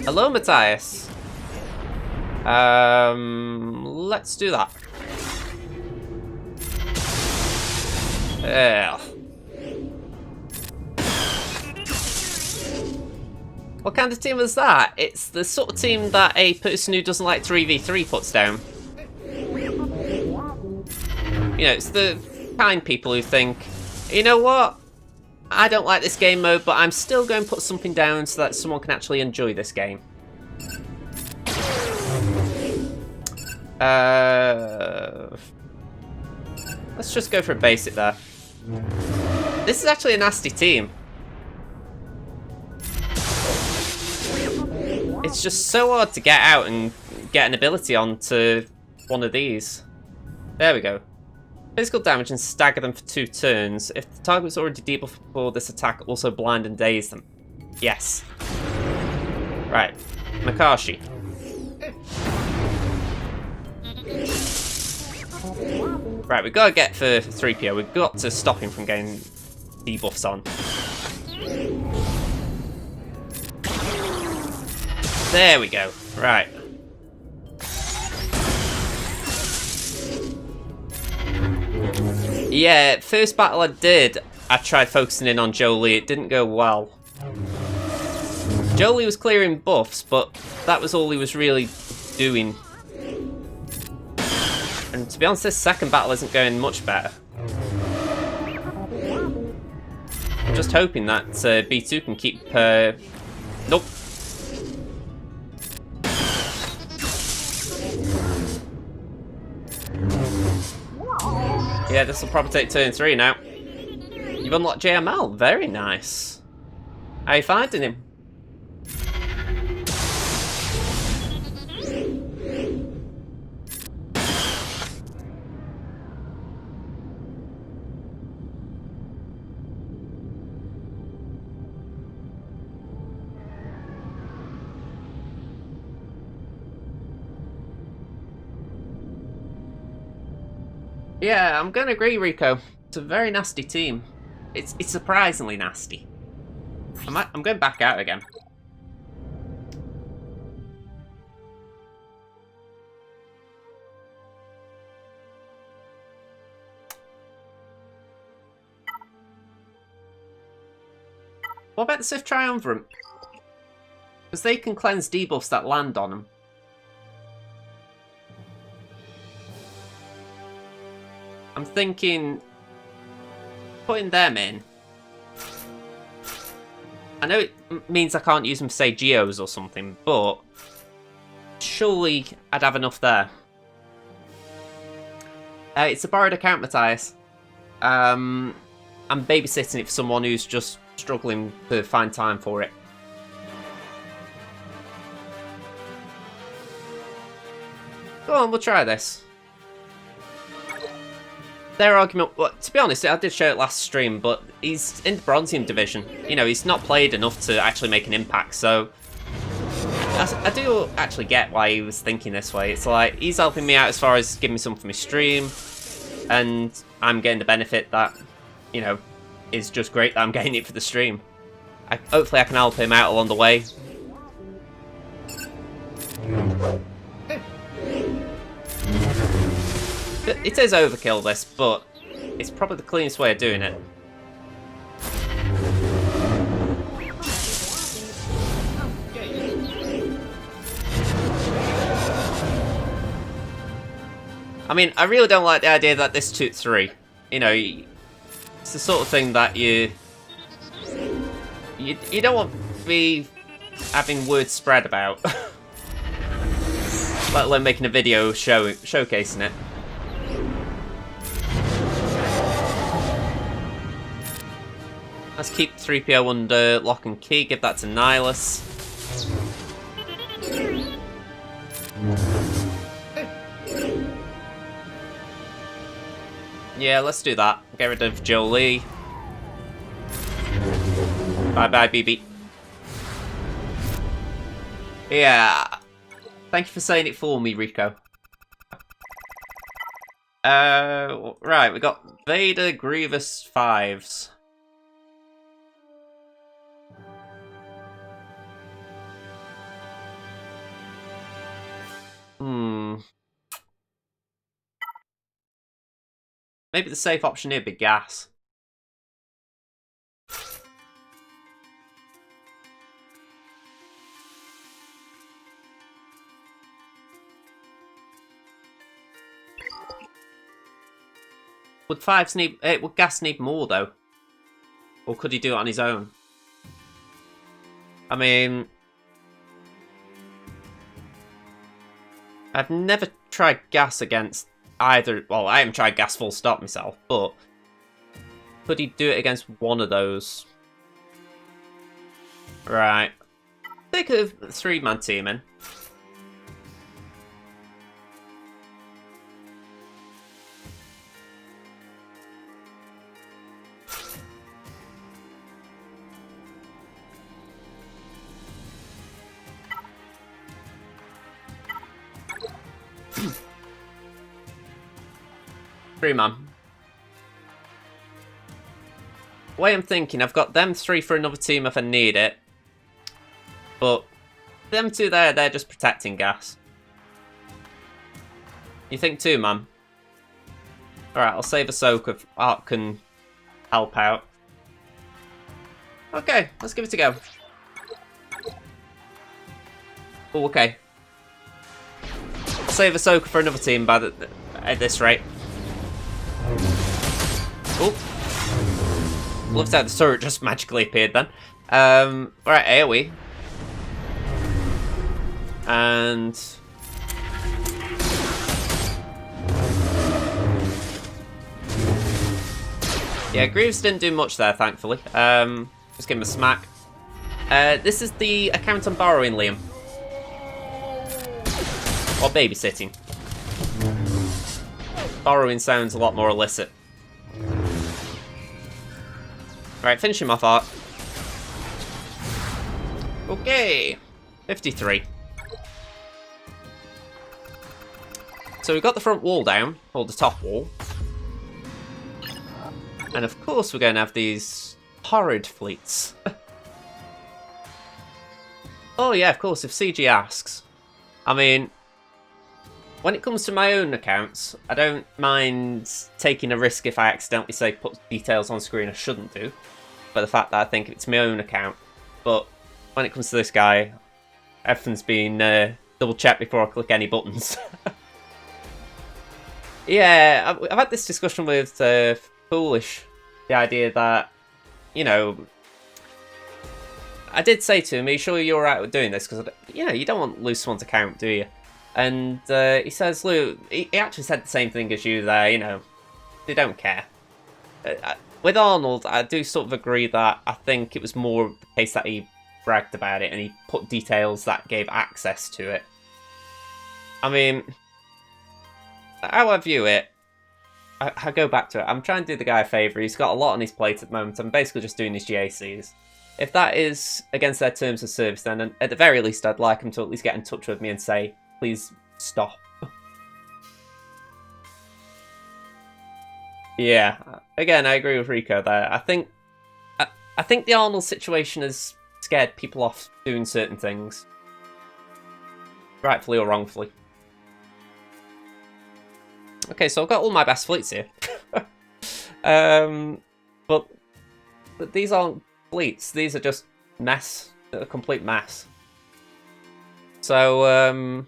Hello, Matthias. Let's do that. Yeah. What kind of team is that? It's the sort of team that a person who doesn't like 3v3 puts down. You know, it's the kind people who think, you know what? I don't like this game mode, but I'm still going to put something down so that someone can actually enjoy this game. Let's just go for a basic there. This is actually a nasty team. It's just so hard to get out and get an ability onto one of these. There we go. Physical damage and stagger them for 2 turns. If the target was already debuffed before this attack, also blind and daze them. Yes. Right. Makashi. Right, we've got to get for 3PO. We've got to stop him from getting debuffs on. There we go. Right. Yeah, first battle I did, I tried focusing in on Jolie. It didn't go well. Jolie was clearing buffs, but that was all he was really doing. And to be honest, this second battle isn't going much better. I'm just hoping that B2 can keep... Nope. Yeah, this will probably take turn 3 now. You've unlocked JML. Very nice. How are you finding him? Yeah, I'm going to agree, Rico. It's a very nasty team. It's surprisingly nasty. I'm going back out again. What about the Sith Triumvirate? Because they can cleanse debuffs that land on them. I'm thinking putting them in. I know it means I can't use them for, say, Geos or something, but surely I'd have enough there. It's a borrowed account, Matthias. I'm babysitting it for someone who's just struggling to find time for it. Go on, we'll try this. Their argument, well, to be honest, I did show it last stream, but he's in the Bronzium division. You know, he's not played enough to actually make an impact, so I do actually get why he was thinking this way. It's like, he's helping me out as far as giving me something for my stream, and I'm getting the benefit that, you know, is just great that I'm getting it for the stream. Hopefully I can help him out along the way. It is overkill, this, but it's probably the cleanest way of doing it. I mean, I really don't like the idea that this took 3. You know, it's the sort of thing that you don't want to be having words spread about. Let alone making a video showcasing it. Let's keep 3PO under lock and key, give that to Nihilus. Yeah, let's do that. Get rid of Jolie. Bye-bye, BB. Yeah. Thank you for saying it for me, Rico. Right, we got Vader Grievous 5s. Maybe the safe option here would be gas. Would 5s need... would gas need more, though? Or could he do it on his own? I mean... I've never tried gas against either... Well, I haven't tried gas full stop myself, but... Could he do it against one of those? Right. Think of 3-man team in. Man. Way I'm thinking, I've got them 3 for another team if I need it. But them 2 there, they're just protecting gas. You think too, man? Alright, I'll save Ahsoka if Art can help out. Okay, let's give it a go. Oh, okay. I'll save Ahsoka for another team at this rate. Oh. Looks like the turret just magically appeared then. Alright, AoE. And... yeah, Greaves didn't do much there, thankfully. Just give him a smack. This is the account I'm borrowing, Liam. Or babysitting. Borrowing sounds a lot more illicit. Right, finish him off, Art. Okay. 53. So we've got the front wall down, or the top wall. And of course we're going to have these horrid fleets. Oh yeah, of course, if CG asks. I mean, when it comes to my own accounts, I don't mind taking a risk if I accidentally, say, put details on screen I shouldn't do. But the fact that I think it's my own account. But when it comes to this guy, everything's been double checked before I click any buttons. Yeah, I've had this discussion with Foolish. The idea that, you know, I did say to him, are you sure you're alright with doing this? Because, you know, you don't want to lose someone's account, do you? And he says, Lou, he actually said the same thing as you there, you know, they don't care. With Arnold, I do sort of agree that I think it was more the case that he bragged about it and he put details that gave access to it. I mean, how I view it, I go back to it. I'm trying to do the guy a favour. He's got a lot on his plate at the moment. I'm basically just doing his GACs. If that is against their terms of service, then at the very least, I'd like him to at least get in touch with me and say, please stop. Yeah, again, I agree with Rico there. I think the Arnold situation has scared people off doing certain things. Rightfully or wrongfully. Okay, so I've got all my best fleets here. But these aren't fleets. These are just mess. A complete mess. So,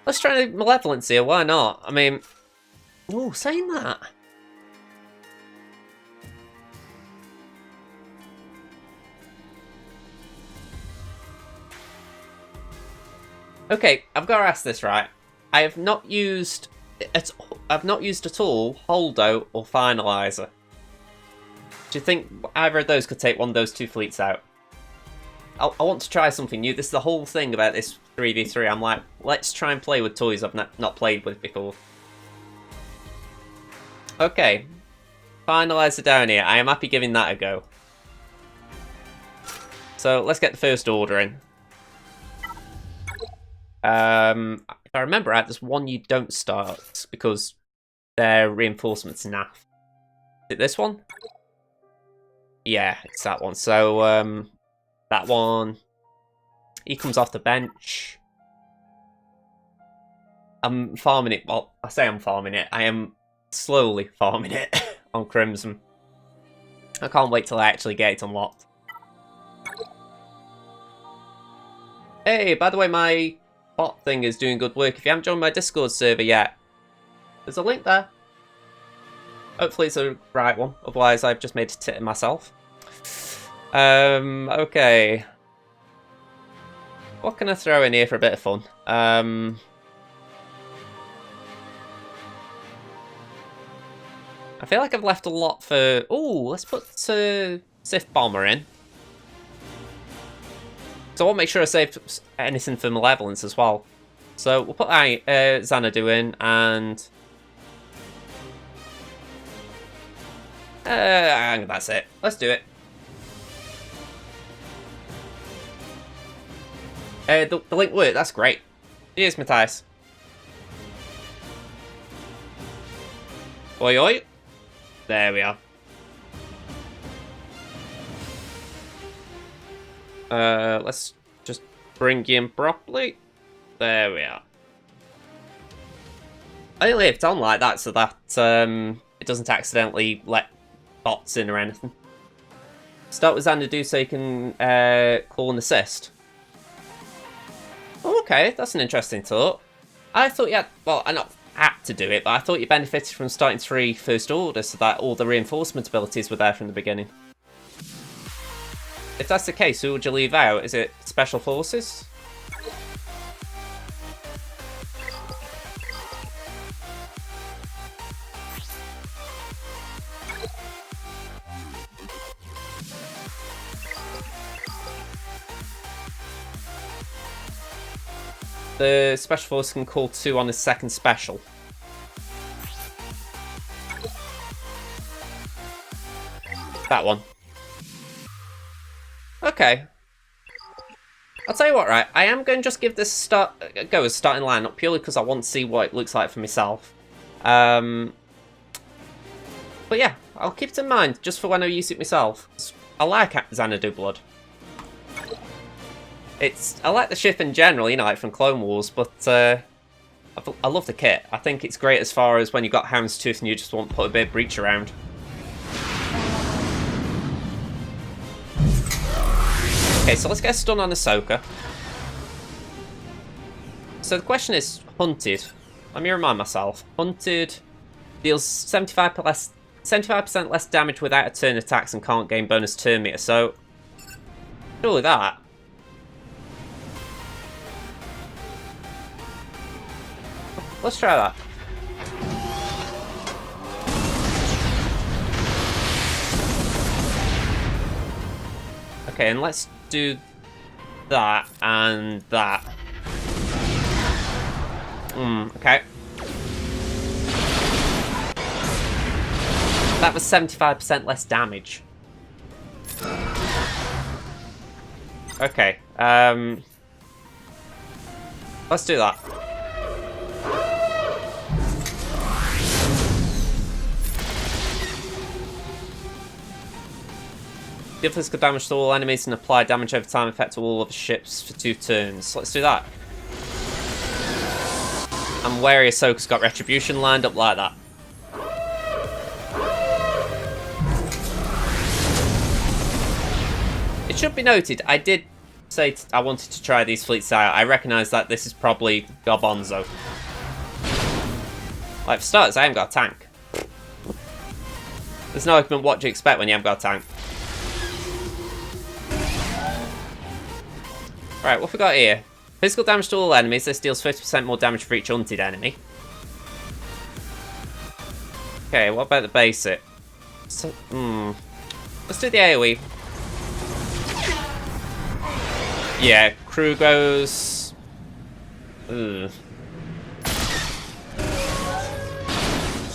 Let's try Malevolence here, why not? I mean... Oh, saying that... Okay, I've got to ask this, right? I have not used... I've not used at all Holdo or Finalizer. Do you think either of those could take one of those two fleets out? I want to try something new. This is the whole thing about this 3v3. I'm like, let's try and play with toys I've not played with before. Okay. Finalizer down here. I am happy giving that a go. So, let's get the first order in. If I remember right, there's one you don't start because their reinforcements naff. Is it this one? Yeah, it's that one. So, that one. He comes off the bench. I'm farming it. Well, I say I'm farming it. I am slowly farming it on Crimson. I can't wait till I actually get it unlocked. Hey, by the way, my bot thing is doing good work. If you haven't joined my Discord server yet, there's a link there. Hopefully it's the right one. Otherwise, I've just made a tit of myself. Okay. What can I throw in here for a bit of fun? I feel like I've left a lot for... Ooh, let's put Sith Bomber in. So I want to make sure I save anything for Malevolence as well. So we'll put Xanadu in and... that's it. Let's do it. The link worked, that's great. Cheers, Matthias. Oi, oi. There we are. Let's just bring you in properly. There we are. I only have it on like that so that it doesn't accidentally let bots in or anything. Start with Xanadu so you can call and assist. Okay, that's an interesting thought. I thought you had, well, I not had to do it, but I thought you benefited from starting 3 First Order so that all the reinforcement abilities were there from the beginning. If that's the case, who would you leave out? Is it Special Forces? The Special Force can call 2 on his second special. That one. Okay. I'll tell you what, right? I am going to just give this a go as starting lineup purely because I want to see what it looks like for myself. But yeah, I'll keep it in mind just for when I use it myself. I like Xanadu Blood. I like the ship in general, you know, like from Clone Wars, but I love the kit. I think it's great as far as when you've got Houndstooth and you just want to put a bit of breach around. Okay, so let's get a stun on Ahsoka. So the question is, Hunted. Let me remind myself. Hunted deals 75% less damage without a turn attacks and can't gain bonus turn meter, so... surely that. Let's try that. Okay, and let's do that and that. Okay. That was 75% less damage. Okay, let's do that. Deal physical damage to all enemies and apply damage over time effect to all other ships for 2 turns. Let's do that. And wary Ahsoka's got Retribution lined up like that. It should be noted, I did say I wanted to try these fleets out, I recognise that this is probably Garbonzo. Like, for starters, I haven't got a tank. There's no argument what do you expect when you haven't got a tank. Right, what have we got here? Physical damage to all enemies. This deals 50% more damage for each hunted enemy. Okay, what about the basic? So, let's do the AoE. Yeah, crew goes... Ugh.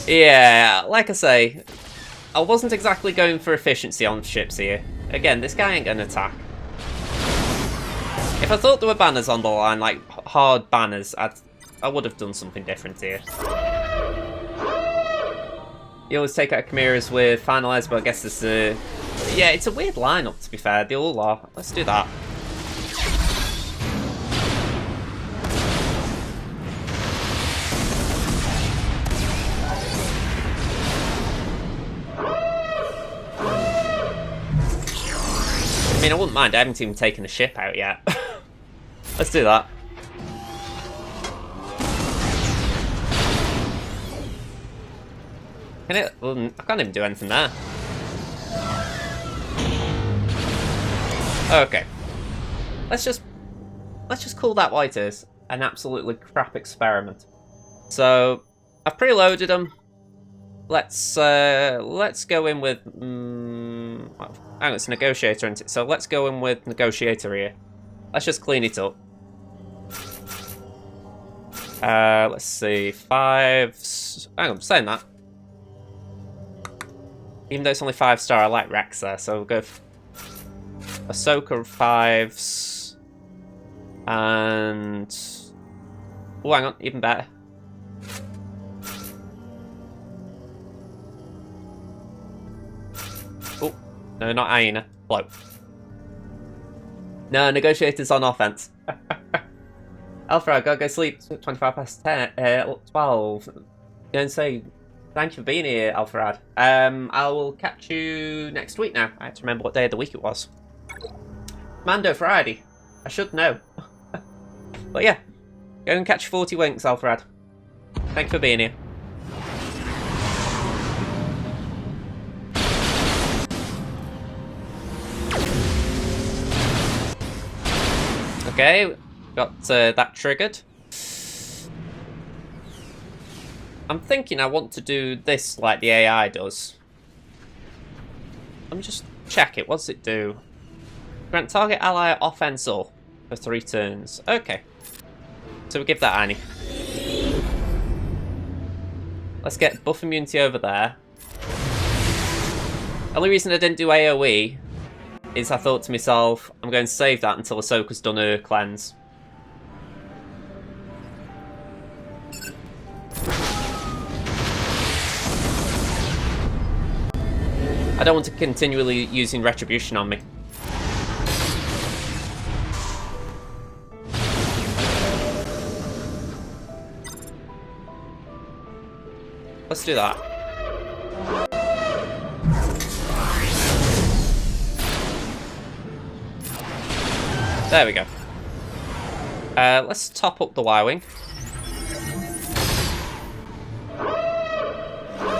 Yeah, like I say, I wasn't exactly going for efficiency on ships here. Again, this guy ain't gonna attack. If I thought there were banners on the line, like hard banners, I would have done something different here. You always take out Chimeras with Finalize, but I guess this yeah, it's a weird lineup, to be fair. They all are. Let's do that. I mean, I wouldn't mind. I haven't even taken a ship out yet. Let's do that. Can it? Well, I can't even do anything there. Okay. Let's just call that what it is. An absolutely crap experiment. So I've preloaded them. Let's go in with. Hang on, it's a negotiator, isn't it? So let's go in with negotiator here. Let's just clean it up. Let's see, 5. Hang on, I'm saying that. Even though it's only 5-star, I like Rex there, so we'll go for Ahsoka 5s. And... oh, hang on, even better. Oh, no, not Aina. Blow. No, negotiators on offense. Alpha, I gotta go sleep. 25 past 10, 12. Don't say thank you for being here, Alfred. I will catch you next week now. I have to remember what day of the week it was. Mando Friday. I should know. But yeah, go and catch 40 winks, Alfred. Thanks for being here. Okay, got that triggered. I'm thinking I want to do this like the AI does. Let me just check it. What does it do? Grant target ally offense up for 3 turns. Okay. So we give that Annie. Let's get buff immunity over there. Only reason I didn't do AoE is I thought to myself, I'm going to save that until Ahsoka's done her cleanse. I don't want to continually using retribution on me. Let's do that. There we go. Let's top up the Y-Wing.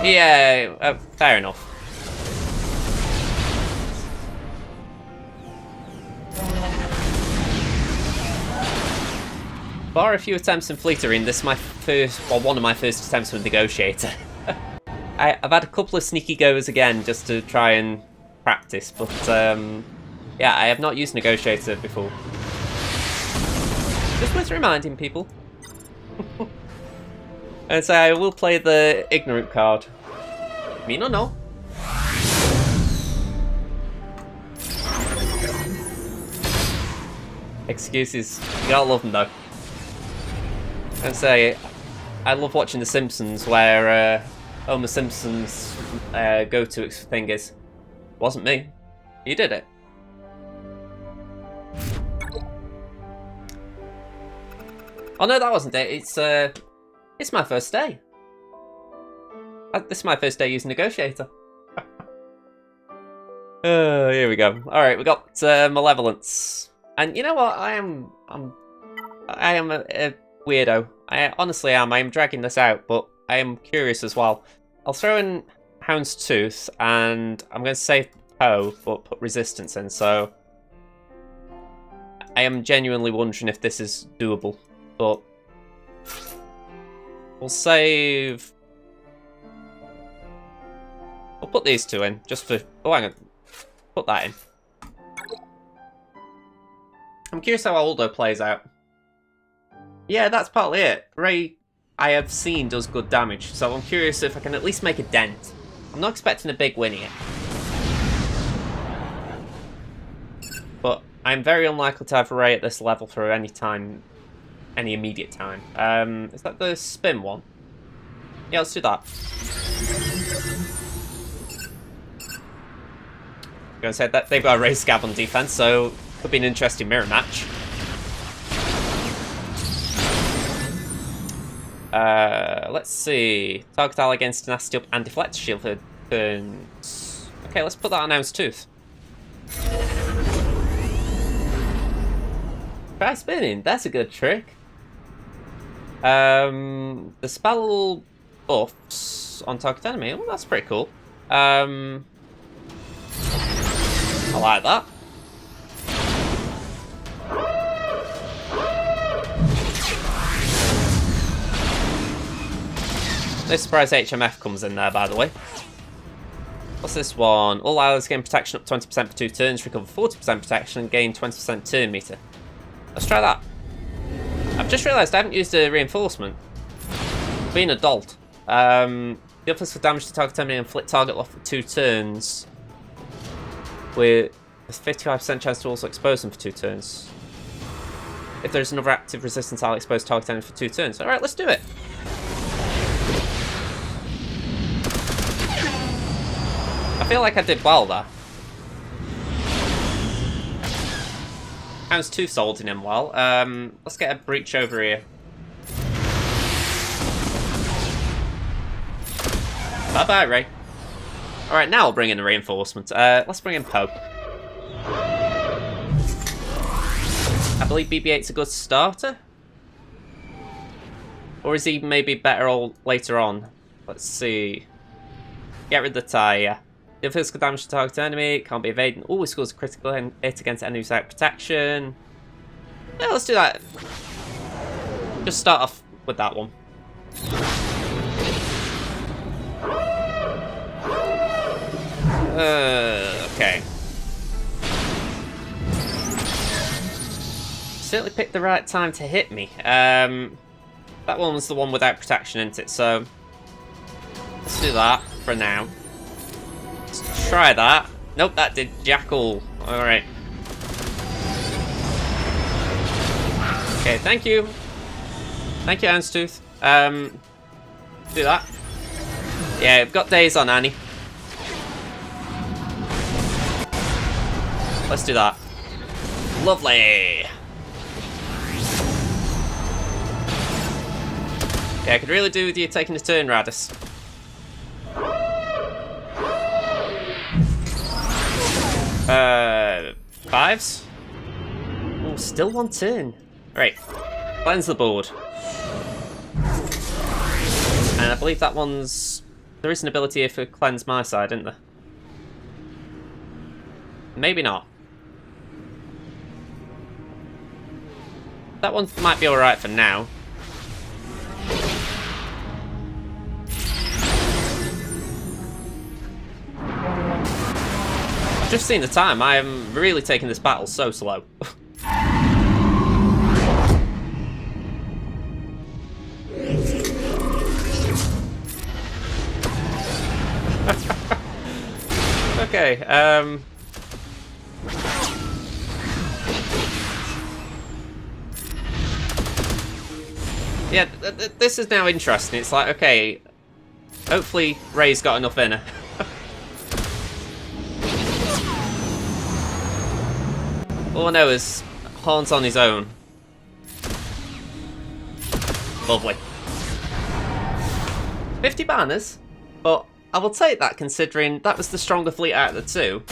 Yeah, fair enough. Bar a few attempts in fleetering, this is my first, or one of my first attempts with Negotiator. I've had a couple of sneaky goes again just to try and practice, but yeah, I have not used Negotiator before. Just worth reminding people. And so I will play the ignorant card. Me no no. Excuses. You gotta love them though. And say, I love watching The Simpsons where Homer Simpson's go-to thing is, wasn't me. You did it. Oh no, that wasn't it. It's my first day. This is my first day using Negotiator. Here we go. Alright, we got Malevolence. And you know what? I am a weirdo. I honestly am. I am dragging this out, but I am curious as well. I'll throw in Houndstooth, and I'm going to save Poe, but put resistance in. So I am genuinely wondering if this is doable, but we'll save. We'll put these two in just for. Oh, hang on. Put that in. I'm curious how Aldo plays out. Yeah, that's partly it. Ray, I have seen, does good damage, so I'm curious if I can at least make a dent. I'm not expecting a big win here. But I'm very unlikely to have Ray at this level for any time, any immediate time. Is that the spin one? Yeah, let's do that. I'm going to say that they've got a Ray Scab on defense, so could be an interesting mirror match. Let's see. Target ally against Nasty Up and Deflect Shield for turns. Okay, let's put that on Houndstooth. Try spinning, that's a good trick. The spell buffs on target enemy. Oh, that's pretty cool. I like that. No surprise HMF comes in there, by the way. What's this one? All allies gain protection up 20% for 2 turns, recover 40% protection, and gain 20% turn meter. Let's try that. I've just realised I haven't used a reinforcement. Being an adult. The uplifts for damage to target enemy and inflict target loss for 2 turns. With a 55% chance to also expose them for 2 turns. If there's another active resistance, I'll expose target enemy for 2 turns. Alright, let's do it. I feel like I did well there. Houndstooth's holding him well. Let's get a breach over here. Bye-bye, Ray. Alright, now I'll bring in the reinforcement. Let's bring in Poe. I believe BB-8's a good starter. Or is he maybe better all later on? Let's see. Get rid of the tie, yeah. The physical damage to target enemy, can't be evaded, always scores a critical hit against enemies without protection. Yeah, let's do that. Just start off with that one. Okay. Certainly picked the right time to hit me. That one was the one without protection, isn't it? So let's do that for now. Let's try that. Nope, that did jackal. Alright. Okay, thank you. Thank you, Houndstooth. Do that. Yeah, we've got days on Annie. Let's do that. Lovely. Okay, I could really do with you taking a turn, Radis. Fives? Oh, still 1 turn. Right. Cleanse the board. And I believe that one's... There is an ability here for cleanse my side, isn't there? Maybe not. That one might be alright for now. Just seen the time, I am really taking this battle so slow. Okay, yeah, this is now interesting. It's like, okay, hopefully Ray's got enough in her. All I know is Horn's on his own. Lovely. 50 banners, but I will take that considering that was the stronger fleet out of the two.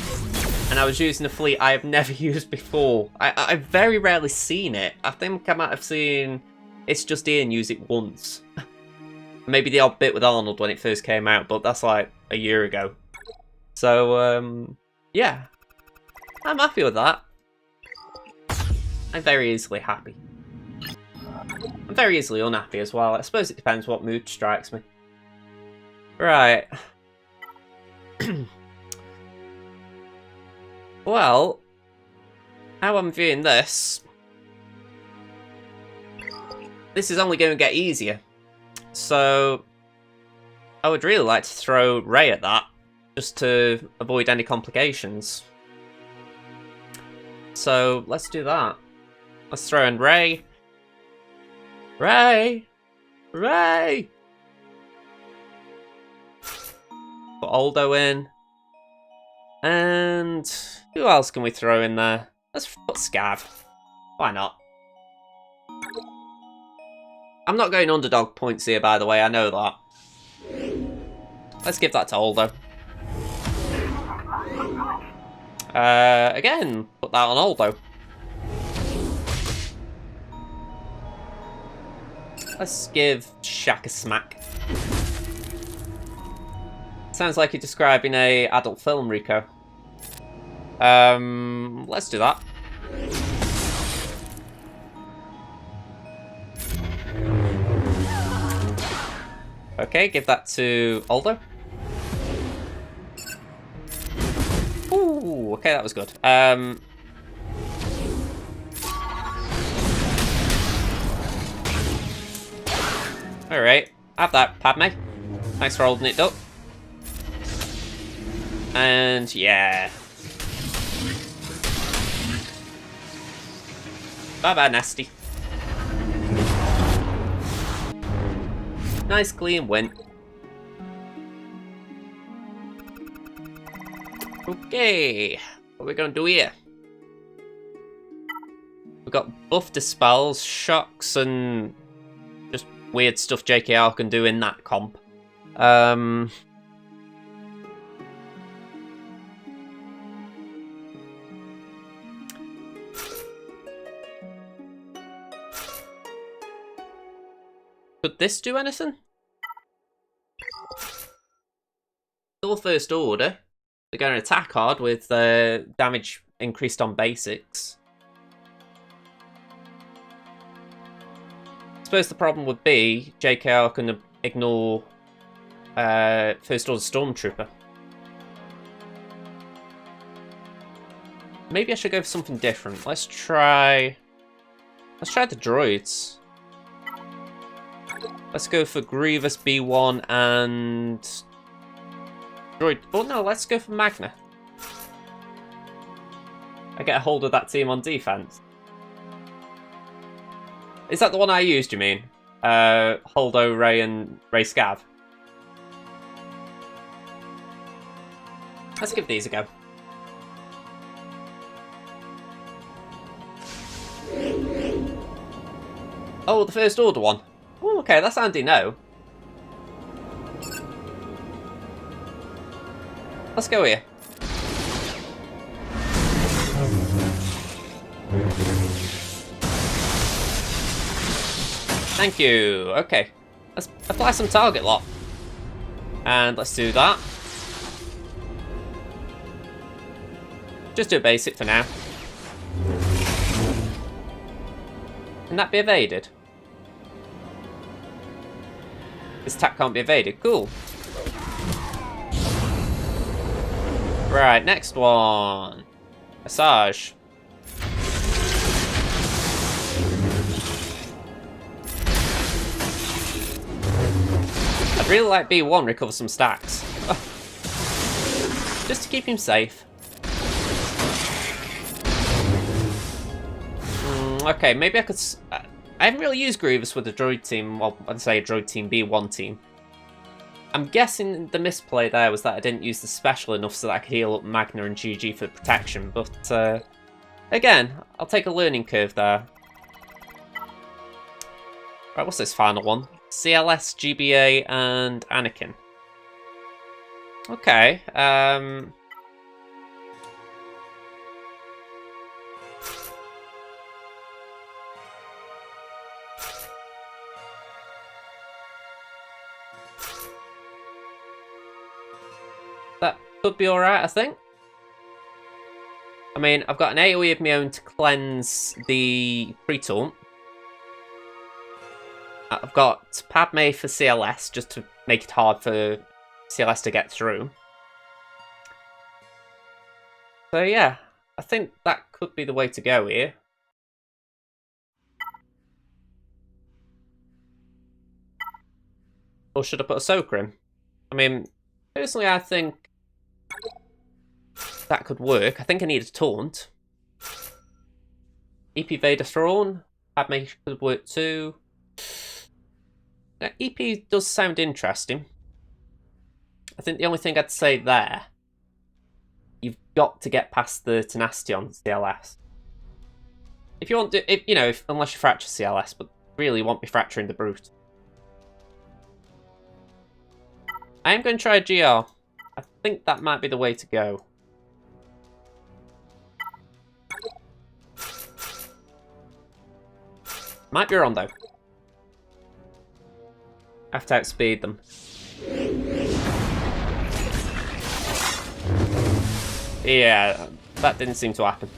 And I was using a fleet I have never used before. I've very rarely seen it. I think I might have seen It's Just Ian use it once. Maybe the odd bit with Arnold when it first came out, but that's like a year ago. So, yeah. I'm happy with that. I'm very easily happy. I'm very easily unhappy as well. I suppose it depends what mood strikes me. Right. Well, how I'm viewing this is only going to get easier. So, I would really like to throw Ray at that, just to avoid any complications. So, let's do that. Let's throw in Ray. Ray! Ray! Put Aldo in. And who else can we throw in there? Let's put Scav. Why not? I'm not going underdog points here, by the way, I know that. Let's give that to Aldo. Again, put that on Aldo. Let's give Shaq a smack. Sounds like you're describing a adult film, Rico. Let's do that. Okay, give that to Aldo. Ooh, okay, that was good. Alright, have that, Padme. Thanks for holding it up. And yeah. Bye-bye, nasty. Nice clean win. Okay, what are we gonna do here? We've got buff dispels, shocks, and just weird stuff JKR can do in that comp. Could this do anything? Still first order. They're going to attack hard with damage increased on basics. I suppose the problem would be JKR can ignore first order Stormtrooper. Maybe I should go for something different. Let's try the droids. Let's go for Grievous B1 and droid. Oh no, let's go for Magna. I get a hold of that team on defense. Is that the one I used, you mean? Holdo, Ray, and Ray Scav. Let's give these a go. Oh, the first order one. Oh, okay, that's handy now. Let's go here. Thank you. Okay. Let's apply some target lock. And let's do that. Just do a basic for now. Can that be evaded? This attack can't be evaded. Cool. Right, next one. Massage. I'd really like B1 recover some stacks. Just to keep him safe. Okay, maybe I could... I haven't really used Grievous with the droid team, well, I'd say a droid team, B1 team. I'm guessing the misplay there was that I didn't use the special enough so that I could heal up Magna and GG for protection, but again, I'll take a learning curve there. Right, what's this final one? CLS, GBA, and Anakin. Okay, could be alright, I think. I mean, I've got an AoE of my own to cleanse the pre-taunt. I've got Padme for CLS, just to make it hard for CLS to get through. So yeah, I think that could be the way to go here. Or should I put a soaker in? I mean, personally I think that could work. I think I need a taunt. EP Vader Thrawn. Padme could work too. EP does sound interesting. I think the only thing I'd say there, you've got to get past the tenacity on CLS. If you want to, unless you fracture CLS, but really you won't be fracturing the brute. I am going to try a GR. I think that might be the way to go. Might be wrong though. I have to outspeed them. Yeah, that didn't seem to happen.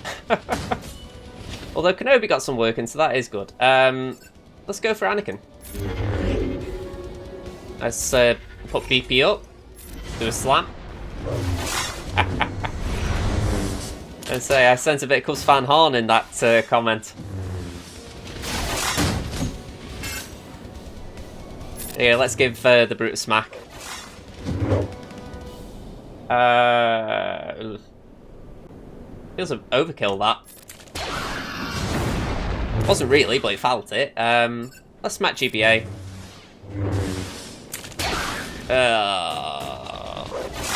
Although Kenobi got some work in, so that is good. Let's go for Anakin. Let's put BP up. Do a slam. And say, I sense a bit of Cubs fan horn in that comment. Yeah, let's give the brute a smack. Feels an overkill, that. Wasn't really, but he felt it. Let's smack GBA.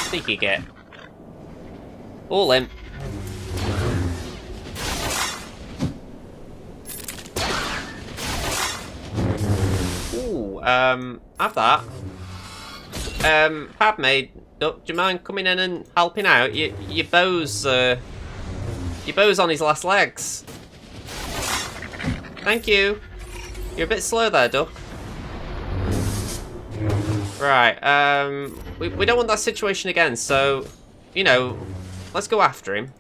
Sneaky git. All in. Ooh, have that. Padme, do you mind coming in and helping out? Your bow's on his last legs. Thank you. You're a bit slow there, Duck. Right, we don't want that situation again, so, let's go after him.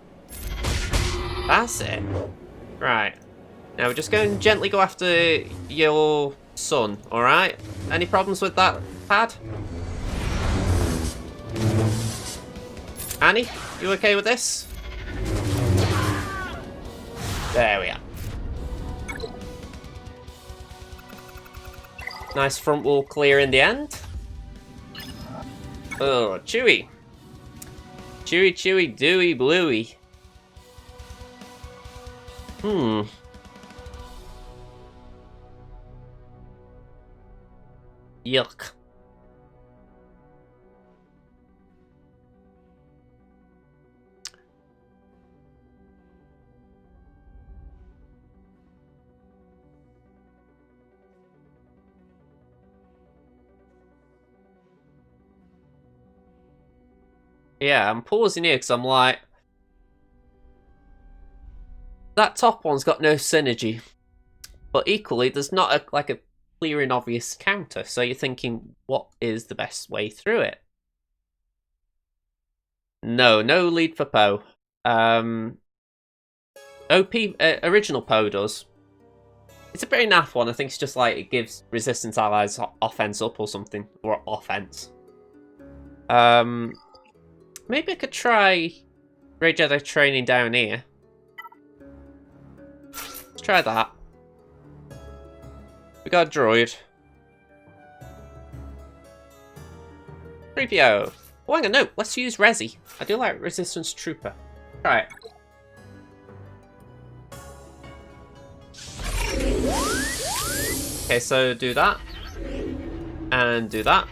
That's it. Right. Now we're just going to gently go after your son, alright? Any problems with that, Pad? Annie, you okay with this? There we are. Nice front wall clear in the end. Oh, Chewy. Chewy, chewy, dewy, bluey. Yuck. Yeah, I'm pausing here because I'm like, that top one's got no synergy, but equally there's not a clear and obvious counter. So you're thinking, what is the best way through it? No lead for Poe. OP original Poe does. It's a pretty naff one. I think it's just like it gives resistance allies offense up or something, or offense. Maybe I could try Grey Jedi training down here. Let's try that. We got a droid. 3PO. Oh, hang on, no. Let's use Resi. I do like Resistance Trooper. Try it. Okay, so do that. And do that.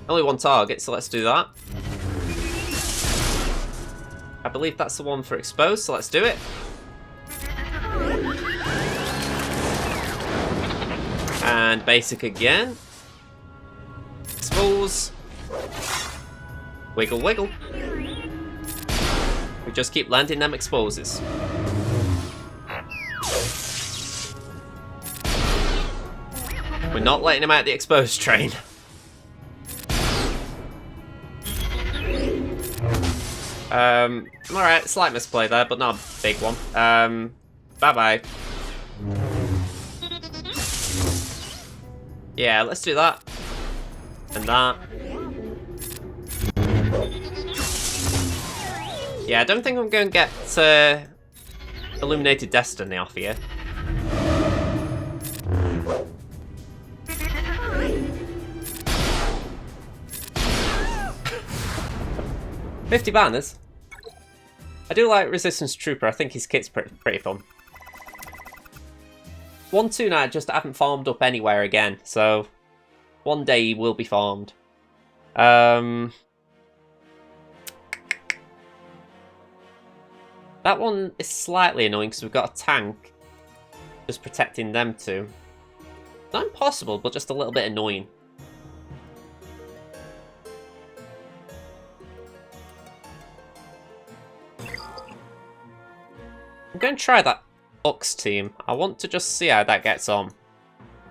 Only one target, so let's do that. I believe that's the one for exposed, so let's do it. And basic again. Expose. Wiggle, wiggle. We just keep landing them exposes. We're not letting him out the exposed train. I'm alright, slight misplay there, but not a big one. Bye-bye. Yeah, let's do that. And that. Yeah, I don't think I'm going to get Illuminated Destiny off here. $50 banners. I do like Resistance Trooper. I think his kit's pretty fun. 1-2 I just haven't farmed up anywhere again, so one day he will be farmed. That one is slightly annoying because we've got a tank just protecting them two. Not impossible, but just a little bit annoying. I'm going to try that Ux team. I want to just see how that gets on.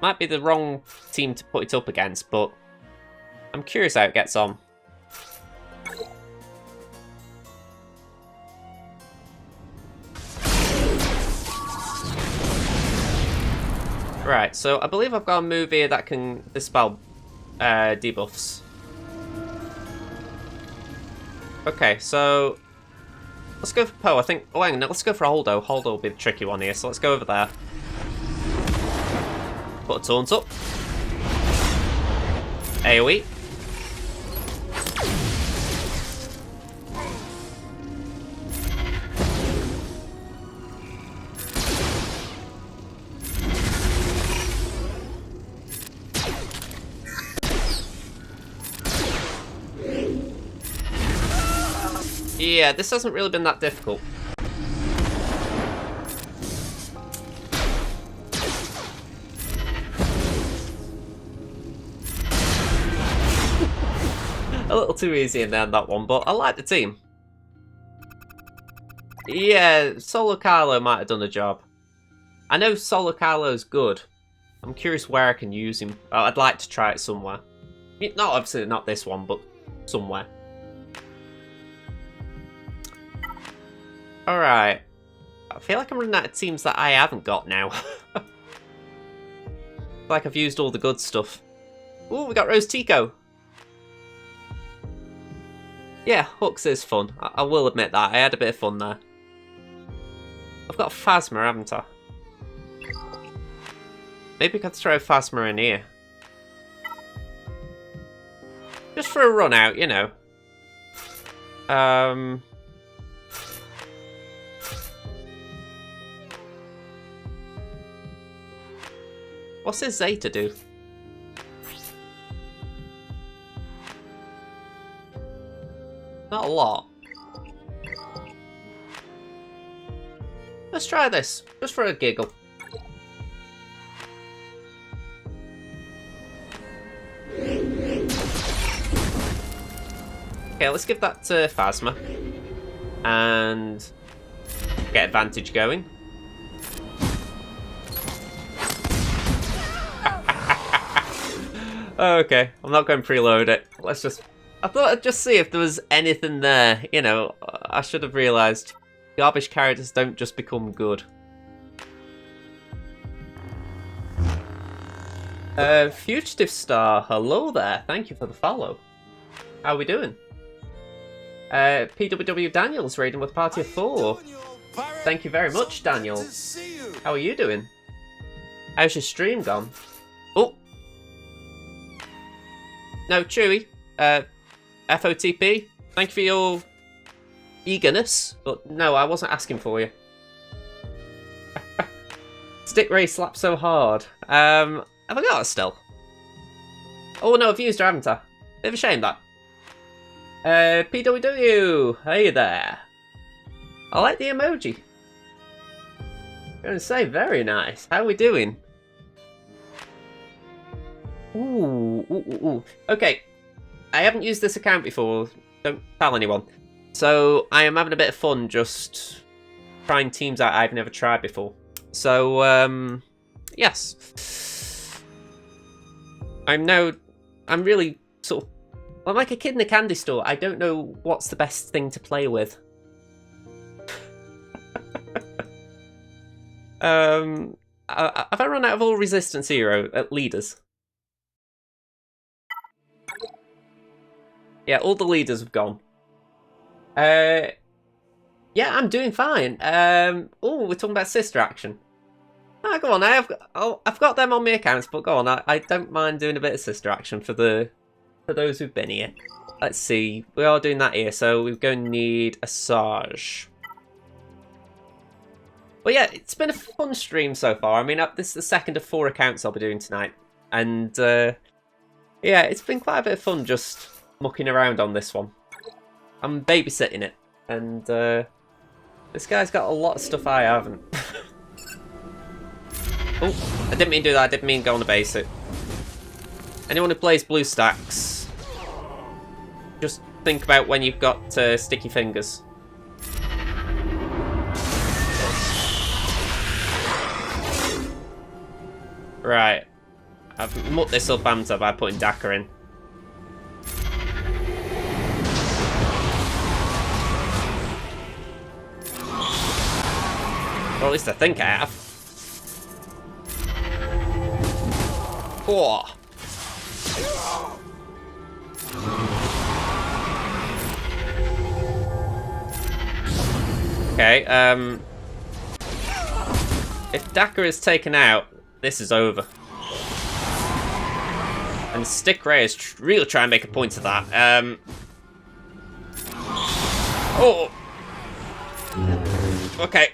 Might be the wrong team to put it up against, but I'm curious how it gets on. Right, so I believe I've got a move here that can dispel debuffs. Okay, so let's go for Poe. I think. Oh, hang on, let's go for Holdo. Holdo will be the tricky one here, so let's go over there. Put a taunt up. AoE. Yeah, this hasn't really been that difficult. A little too easy in there on that one, but I like the team. Yeah, Solo Carlo might have done the job. I know Solo Carlo's good. I'm curious where I can use him. I'd like to try it somewhere. Not obviously not this one, but somewhere. Alright. I feel like I'm running out of teams that I haven't got now. Like I've used all the good stuff. Ooh, we got Rose Tico. Yeah, Hux is fun. I will admit that. I had a bit of fun there. I've got Phasma, haven't I? Maybe I could throw Phasma in here. Just for a run out, you know. What's this Zeta do? Not a lot. Let's try this, just for a giggle. Okay, let's give that to Phasma. And get advantage going. Okay, I'm not going to preload it. Let's just... I thought I'd just see if there was anything there. You know, I should have realised. Garbage characters don't just become good. Fugitive Star, hello there. Thank you for the follow. How are we doing? PWW Daniel's raiding with a party of 4. Thank you very much, Daniel. How are you doing? How's your stream gone? Oh! No, Chewy. FOTP. Thank you for your eagerness. But no, I wasn't asking for you. Stick Ray slapped so hard. Have I got it still? Oh no, I've used her, haven't I? Bit of a shame that. PWW, hey there. I like the emoji. I'm going to say very nice. How are we doing? Ooh. Okay, I haven't used this account before. Don't tell anyone. So I am having a bit of fun just trying teams out I've never tried before. So yes, I'm really sort of I'm like a kid in a candy store. I don't know what's the best thing to play with. Have I run out of all resistance hero leaders? Yeah, all the leaders have gone. Yeah, I'm doing fine. Oh, we're talking about sister action. Ah, go on. I've got them on my accounts, but go on. I don't mind doing a bit of sister action for those who've been here. Let's see. We are doing that here, so we're going to need a Sarge. Well, yeah, it's been a fun stream so far. I mean, this is the second of 4 accounts I'll be doing tonight. And, yeah, it's been quite a bit of fun just mucking around on this one. I'm babysitting it. And, this guy's got a lot of stuff I haven't. Oh, I didn't mean to do that. I didn't mean go on the basic. Anyone who plays BlueStacks, just think about when you've got sticky fingers. Right. I've mucked this up Banta by putting Dakar in. Well, at least I think I have. Oh. Okay, if Dakar is taken out, this is over. And Stick Ray is really trying to make a point of that. Oh! Okay.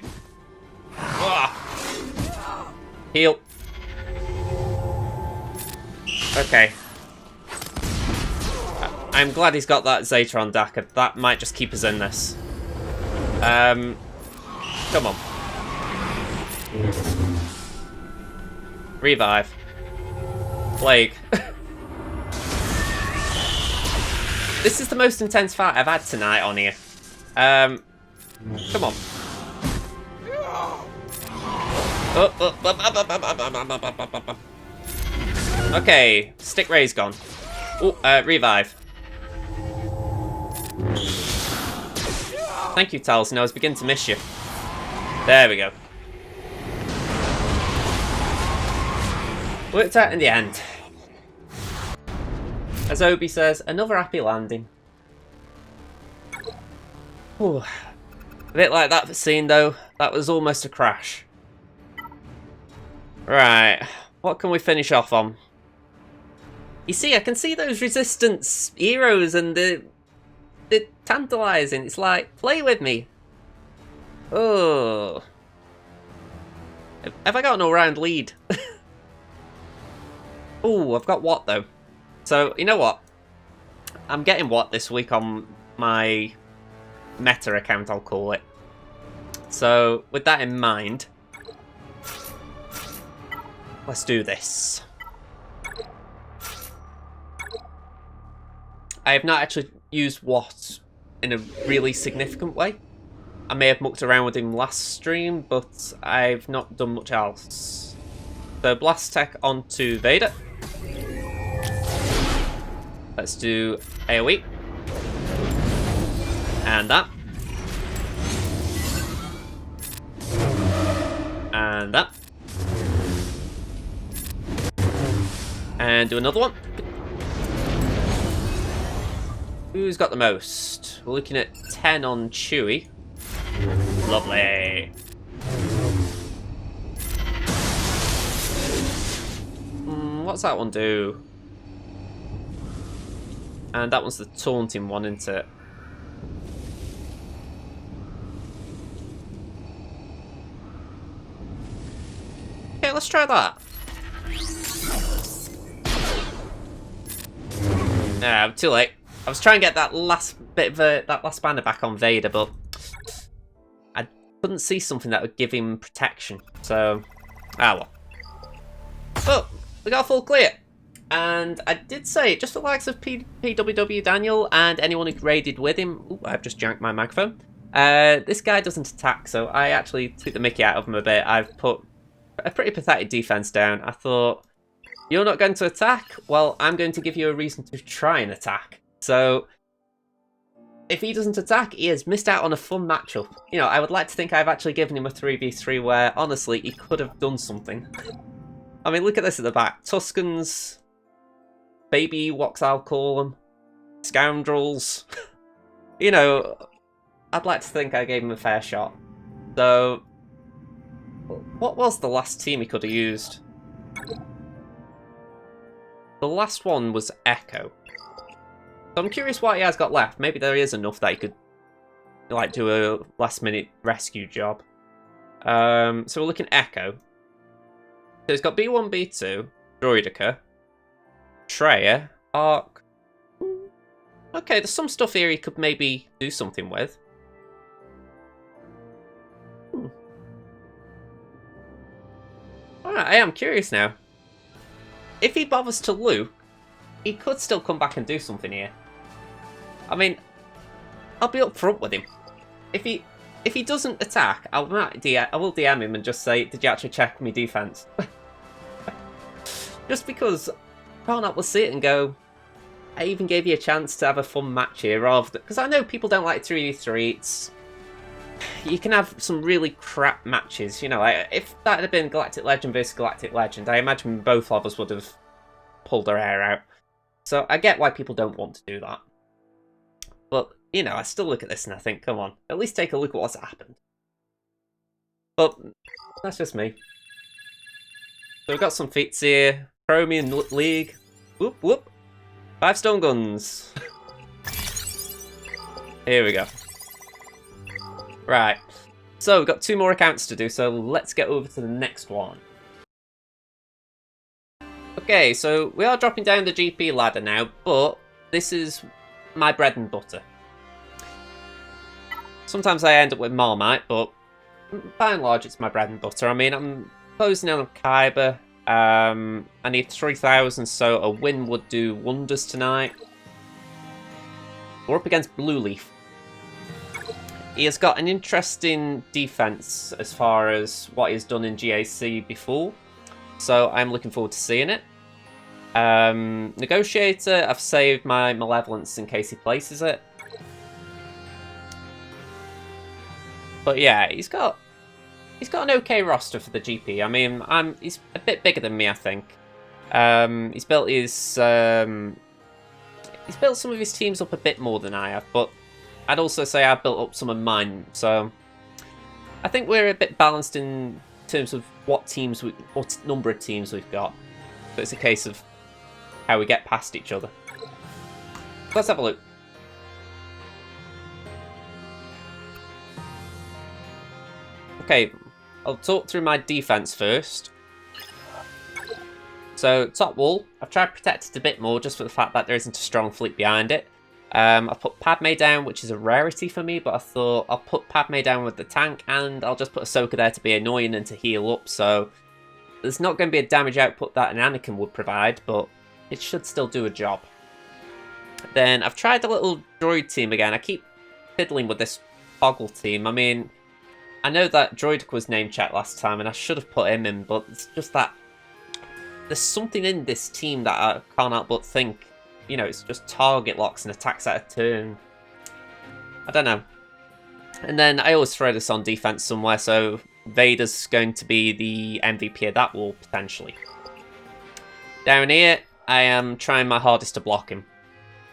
Oh. Heal. Okay. I'm glad he's got that Zeta on Dakar. That might just keep us in this. Come on. Revive. Plague. This is the most intense fight I've had tonight on here. Come on. Okay, Stick Ray's gone. Oh, revive. Thank you, Taliesin. I was beginning to miss you. There we go. Worked out in the end. As Obi says, another happy landing. Ooh. A bit like that scene though. That was almost a crash. Right. What can we finish off on? You see, I can see those resistance heroes and they're tantalising. It's like, play with me. Oh. Have I got an all-round lead? Oh, I've got Watt though. So, you know what? I'm getting Watt this week on my meta account, I'll call it. So, with that in mind, let's do this. I have not actually used Watt in a really significant way. I may have mucked around with him last stream, but I've not done much else. So, Blast Tech onto Vader. Let's do AoE. And that. And that. And do another one. Who's got the most? We're looking at 10 on Chewie. Lovely. What's that one do? And that one's the taunting one, isn't it? Okay, let's try that. No, too late. I was trying to get that last bit of that last banner back on Vader, but I couldn't see something that would give him protection. So, well. But we got a full clear. And I did say, just for the likes of PWW Daniel and anyone who raided with him... Ooh, I've just janked my microphone. This guy doesn't attack, so I actually took the mickey out of him a bit. I've put a pretty pathetic defense down. I thought, you're not going to attack? Well, I'm going to give you a reason to try and attack. So, if he doesn't attack, he has missed out on a fun matchup. You know, I would like to think I've actually given him a 3v3 where, honestly, he could have done something. I mean, look at this at the back. Tuscans, baby Ewoks, I'll call them, scoundrels. You know, I'd like to think I gave him a fair shot. So, what was the last team he could have used? The last one was Echo. So I'm curious what he has got left. Maybe there is enough that he could, like, do a last-minute rescue job. So we're looking at Echo. So he's got B1, B2, Droidica, Treya, Arc. Okay, there's some stuff here he could maybe do something with. Alright, I am curious now. If he bothers to loot, he could still come back and do something here. I mean, I'll be upfront with him. If he doesn't attack, I will DM him and just say, "Did you actually check my defense?" Just because I can't help but see it and go, I even gave you a chance to have a fun match here, rather than, because I know people don't like 3v3. You can have some really crap matches, you know. Like, if that had been Galactic Legend versus Galactic Legend, I imagine both of us would have pulled their hair out. So I get why people don't want to do that. But, you know, I still look at this and I think, come on, at least take a look at what's happened. But that's just me. So we've got some feats here. Chromium League. Whoop, whoop. 5 stone guns. Here we go. Right. So we've got 2 more accounts to do, so let's get over to the next one. Okay, so we are dropping down the GP ladder now, but this is my bread and butter. Sometimes I end up with Marmite, but by and large it's my bread and butter. I mean, I'm closing in on Kyber. I need 3,000, so a win would do wonders tonight. We're up against Blue Leaf. He has got an interesting defense as far as what he's done in GAC before, so I'm looking forward to seeing it. Negotiator, I've saved my Malevolence in case he places it. But yeah, he's got an okay roster for the GP. I mean, he's a bit bigger than me, I think. He's built some of his teams up a bit more than I have, but I'd also say I've built up some of mine. So I think we're a bit balanced in terms of what number of teams we've got. But it's a case of how we get past each other. Let's have a look. Okay, I'll talk through my defense first. So, top wall, I've tried to protect it a bit more just for the fact that there isn't a strong fleet behind it. I've put Padme down, which is a rarity for me, but I thought I'll put Padme down with the tank, and I'll just put Ahsoka there to be annoying and to heal up, so there's not going to be a damage output that an Anakin would provide, but it should still do a job. Then I've tried the little droid team again. I keep fiddling with this Boggle team. I mean, I know that Droidic was name-checked last time, and I should have put him in, but it's just that there's something in this team that I can't help but think, you know, it's just target locks and attacks out of turn. I don't know. And then I always throw this on defense somewhere, so Vader's going to be the MVP of that wall, potentially. Down here, I am trying my hardest to block him.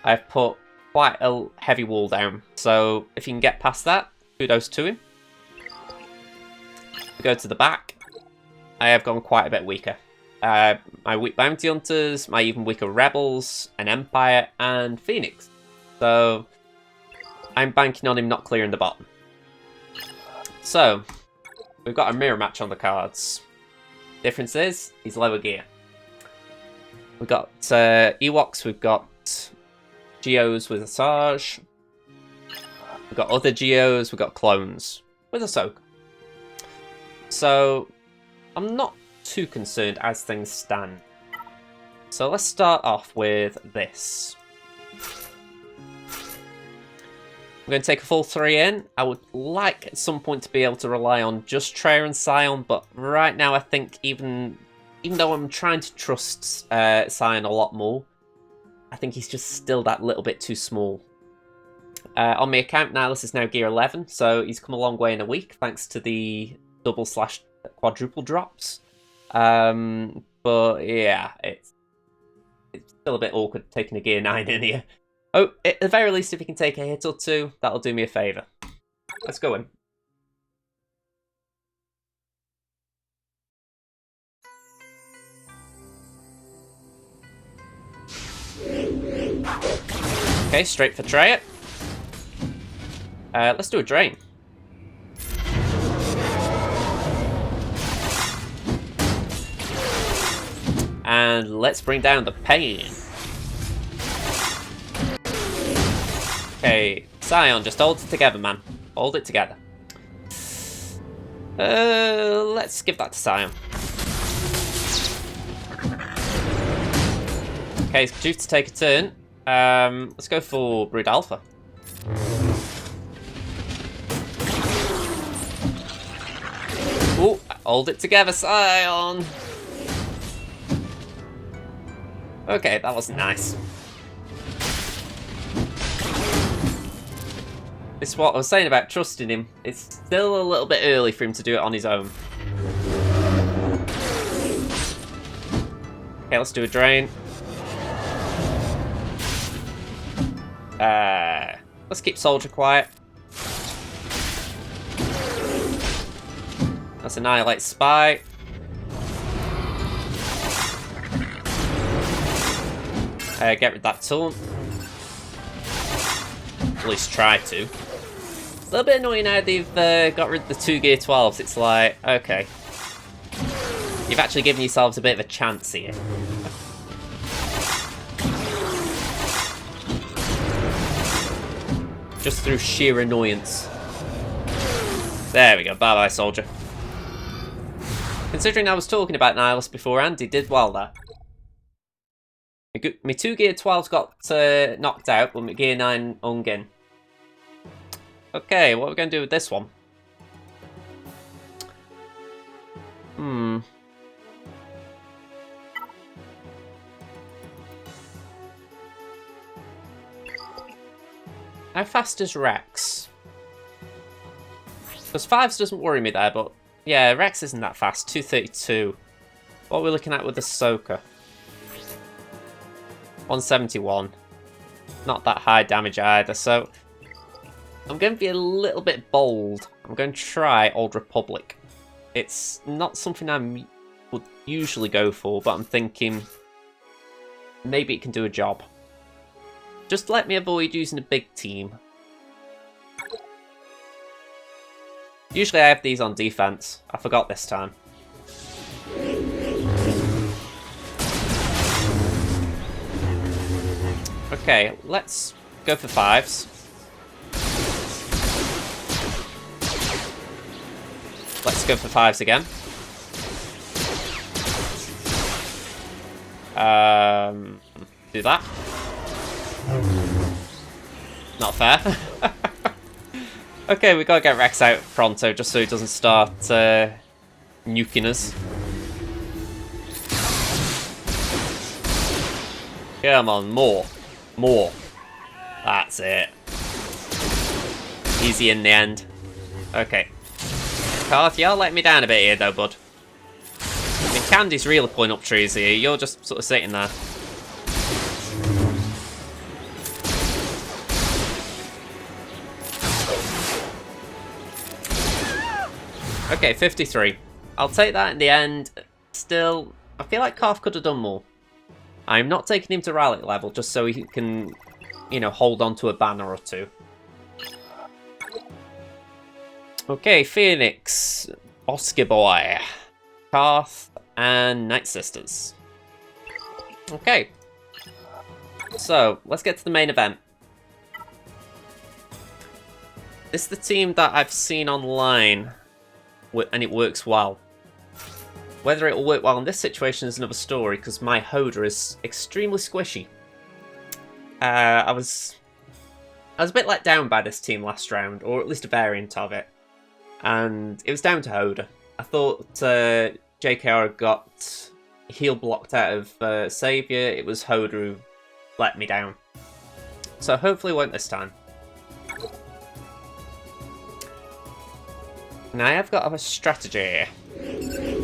I've put quite a heavy wall down, so if you can get past that, kudos to him. We go to the back. I have gone quite a bit weaker. My weak bounty hunters, my even weaker rebels, an Empire, and Phoenix. So I'm banking on him not clearing the bottom. So we've got a mirror match on the cards. Difference is he's lower gear. We've got Ewoks, we've got Geos with Asajj. We've got other Geos, we've got clones with Ahsoka. So I'm not too concerned as things stand. So let's start off with this. We're going to take a full 3 in. I would like at some point to be able to rely on just Treya and Sion, but right now I think even though I'm trying to trust Sion a lot more, I think he's just still that little bit too small. On my account, Nihilus is now gear 11, so he's come a long way in a week, thanks to the double/quadruple drops. But yeah, it's still a bit awkward taking a gear 9 in here. Oh, at the very least, if he can take a hit or two, that'll do me a favour. Let's go in. Okay, straight for tray it. Let's do a drain. And let's bring down the pain. Okay, Scion, just hold it together, man. Hold it together. Let's give that to Scion. Okay, it's due to take a turn. Let's go for Brood Alpha. Ooh, hold it together, Scion. Okay, that wasn't nice. This is what I was saying about trusting him. It's still a little bit early for him to do it on his own. Okay, let's do a drain. Let's keep Soldier quiet. Let's annihilate Spy. Get rid of that taunt. At least try to. A little bit annoying how they've got rid of the 2 gear 12s. It's like, okay. You've actually given yourselves a bit of a chance here. Just through sheer annoyance. There we go. Bye-bye, Soldier. Considering I was talking about Nihilus beforehand, he did well there. My 2 gear 12s got knocked out, but my gear 9 hung in. Okay, what are we going to do with this one? How fast is Rex? Because 5s doesn't worry me there, but yeah, Rex isn't that fast. 232. What are we looking at with the Soka? 171. Not that high damage either, so I'm going to be a little bit bold. I'm going to try Old Republic. It's not something I would usually go for, but I'm thinking maybe it can do a job. Just let me avoid using a big team. Usually I have these on defense. I forgot this time. Okay, let's go for 5s. Let's go for 5s again. Do that. Not fair. Okay, we gotta get Rex out pronto just so he doesn't start nuking us. Come on, more. More. That's it. Easy in the end. Okay. Karth, you're letting me down a bit here though, bud. I mean, Candy's really pulling up trees here. You're just sort of sitting there. Okay, 53. I'll take that in the end. Still, I feel like Karth could have done more. I'm not taking him to rally level just so he can, you know, hold on to a banner or two. Okay, Phoenix, Oscar Boy, Karth, and Night Sisters. Okay. So, let's get to the main event. This is the team that I've seen online, and it works well. Whether it will work well in this situation is another story, because my Hoda is extremely squishy. I was a bit let down by this team last round, or at least a variant of it. And it was down to Hoda. I thought JKR got heal blocked out of Saviour. It was Hoda who let me down. So hopefully it won't this time. Now I have got a strategy.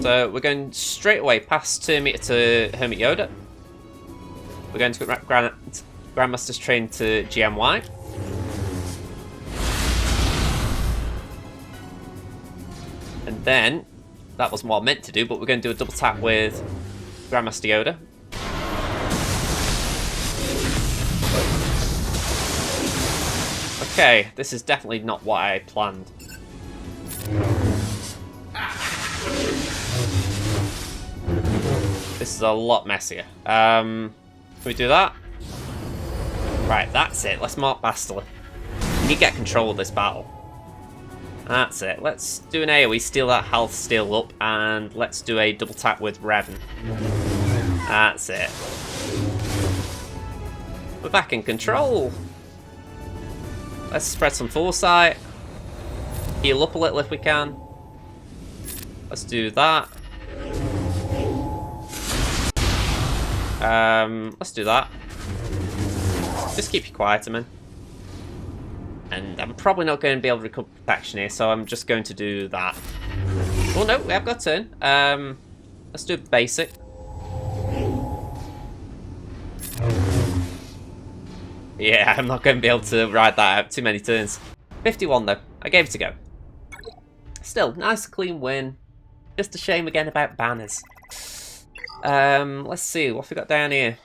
So we're going straight away past Terminator to Hermit Yoda. We're going to Grandmaster's Train to GMY. And then, that wasn't what I meant to do, but we're going to do a double tap with Grandmaster Yoda. Okay, this is definitely not what I planned. This is a lot messier. Can we do that? Right, that's it. Let's mark Bastila. We need to get control of this battle. That's it. Let's do an AoE, steal that health steal up, and let's do a double tap with Revan. That's it. We're back in control. Let's spread some foresight. Heal up a little if we can. Let's do that. Let's do that. Just keep you quiet, man. And I'm probably not going to be able to recover protection here, so I'm just going to do that. Oh no, we have got a turn. Let's do basic. Yeah, I'm not going to be able to ride that out too many turns. 51 though, I gave it a go. Still, nice clean win. Just a shame again about banners. Let's see, what have we got down here?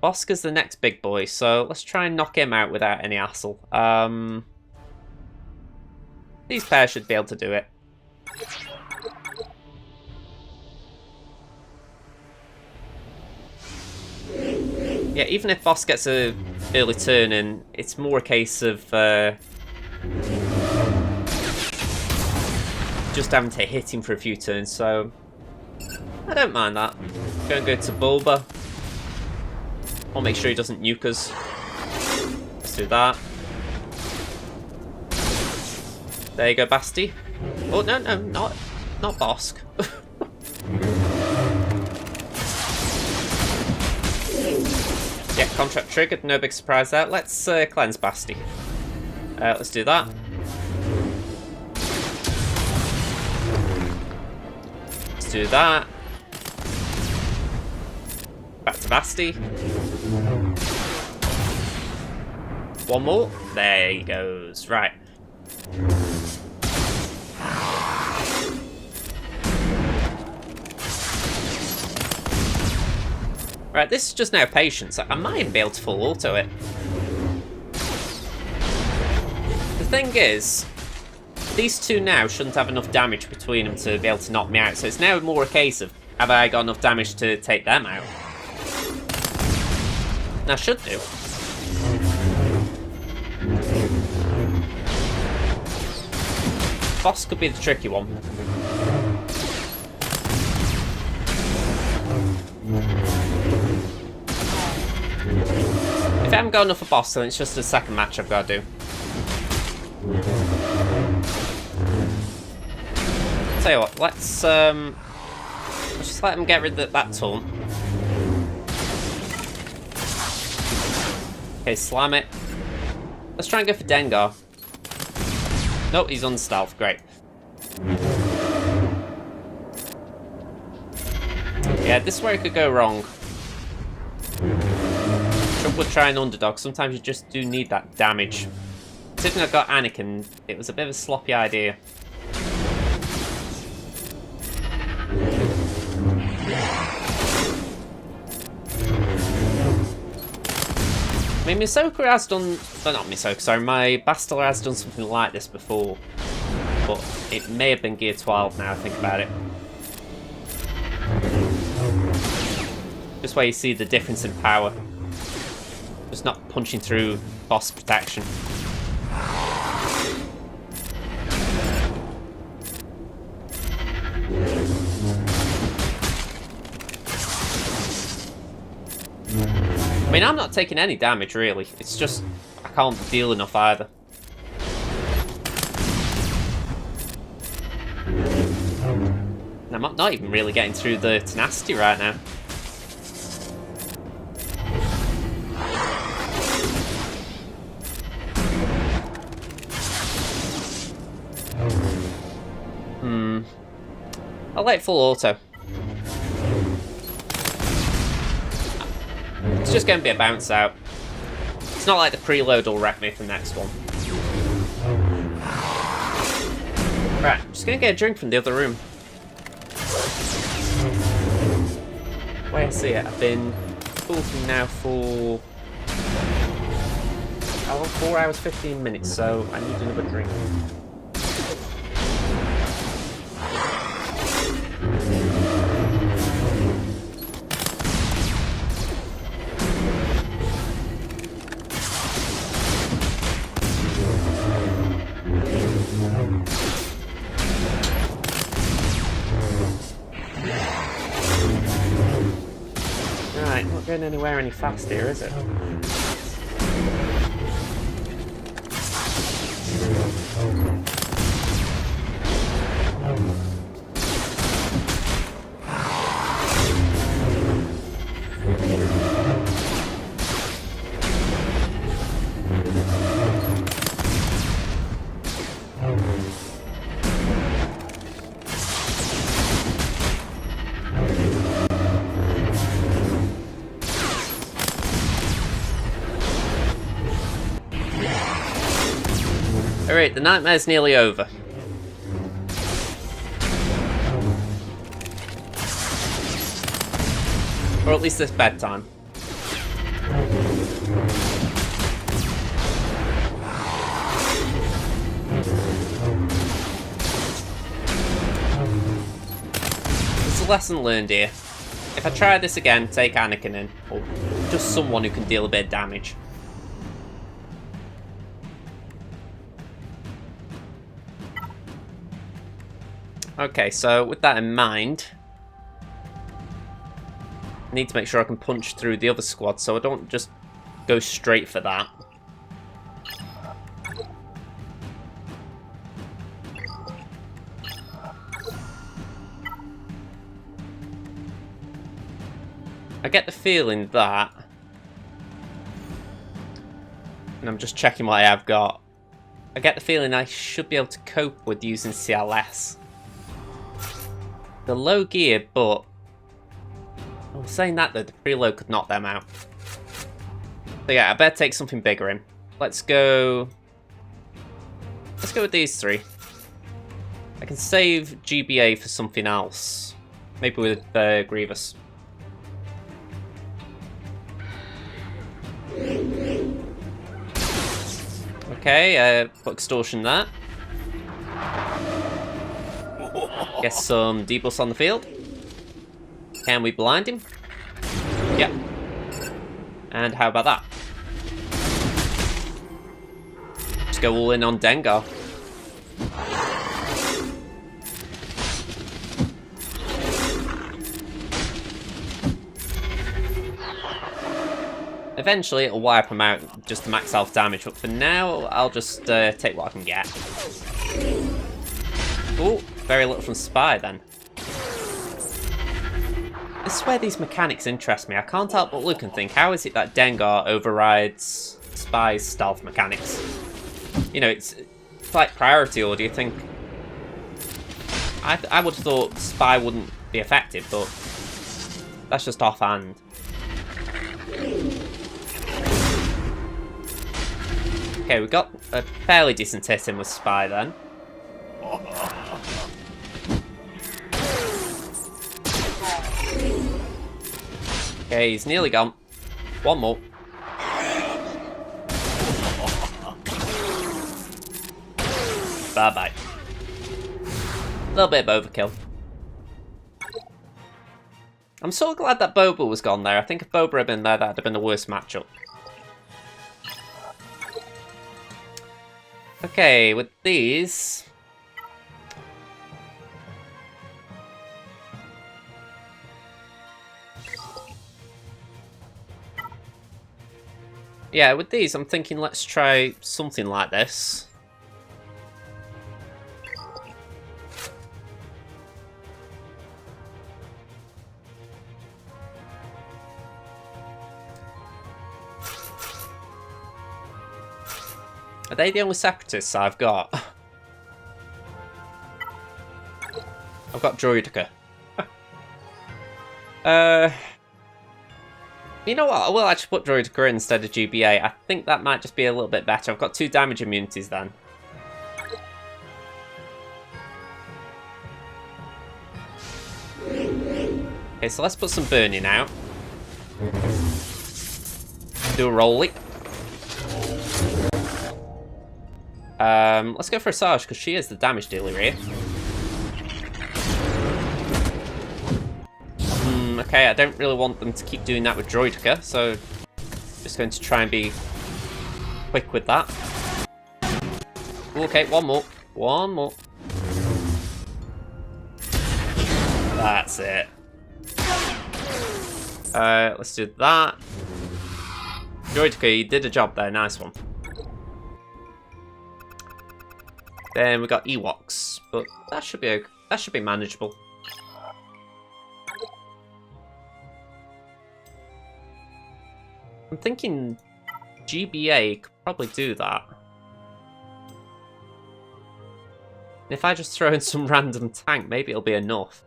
Bosca's the next big boy, so let's try and knock him out without any hassle. These pairs should be able to do it. Yeah, even if Boss gets a early turn in, it's more a case of just having to hit him for a few turns, so I don't mind that. Gonna go to Bulba. I'll make sure he doesn't nuke us. Let's do that. There you go, Basti. Oh, no, not Bosk. Yeah, contract triggered, no big surprise there. Let's cleanse Basti. Let's do that. Let's do that. Back to Basti. One more. There he goes. Right. Right, this is just now patience. I might even be able to full auto it. The thing is, these two now shouldn't have enough damage between them to be able to knock me out, so it's now more a case of, have I got enough damage to take them out? And I should do. Boss could be the tricky one. If I haven't got enough for Boss, then it's just a second match I've got to do. Tell you what, let's just let him get rid of that taunt. Okay, slam it. Let's try and go for Dengar. Nope, he's on stealth. Great. Yeah, this is where it could go wrong. Trouble with trying underdog. Sometimes you just do need that damage. Considering I got Anakin, it was a bit of a sloppy idea. I mean, Misoka has done... Well, not Misoka, sorry. My Bastila has done something like this before. But it may have been Gear 12 now I think about it. Just where you see the difference in power. Just not punching through boss protection. I mean, I'm not taking any damage, really. It's just, I can't deal enough either. And I'm not even really getting through the tenacity right now. I'll let it full auto. It's just going to be a bounce out. It's not like the preload will wreck me for the next one. Right, I'm just going to get a drink from the other room. Where I see it, I've been talking now for 4 hours 15 minutes, so I need another drink. Right, not going anywhere any faster here, is it? Alright, the nightmare's nearly over. Or at least this bedtime. It's a lesson learned here. If I try this again, take Anakin in. Or just someone who can deal a bit of damage. Okay, so with that in mind, I need to make sure I can punch through the other squad, so I don't just go straight for that. I get the feeling that, and I'm just checking what I have got, I get the feeling I should be able to cope with using CLS. The low gear, but I was saying that though, the preload could knock them out. So yeah, I better take something bigger in. Let's go with these three. I can save GBA for something else. Maybe with Grievous. Okay, put extortion there. Get some debuffs on the field. Can we blind him? Yep. And how about that? Just go all in on Dengar. Eventually it'll wipe him out just to max health damage, but for now I'll just take what I can get. Ooh, very little from Spy then. This is where these mechanics interest me. I can't help but look and think, how is it that Dengar overrides Spy's stealth mechanics? You know, it's like priority order. You think I would have thought Spy wouldn't be effective, but that's just offhand. Okay, we got a fairly decent hit in with Spy then. Okay, he's nearly gone. One more. Bye-bye. A little bit of overkill. I'm so glad that Boba was gone there. I think if Boba had been there, that would have been the worst matchup. Okay, with these... Yeah, with these, I'm thinking let's try something like this. Are they the only separatists I've got? got Droidica. You know what? I will actually put Droidica in instead of GBA. I think that might just be a little bit better. I've got 2 damage immunities then. Okay, so let's put some burning out. Do a rolly. Let's go for a Sarge because she is the damage dealer here. Okay, I don't really want them to keep doing that with Droidica, so just going to try and be quick with that. Okay, one more. One more. That's it. Let's do that. Droidica, you did a job there. Nice one. Then we got Ewoks, but that should be manageable. I'm thinking GBA could probably do that. If I just throw in some random tank, maybe it'll be enough.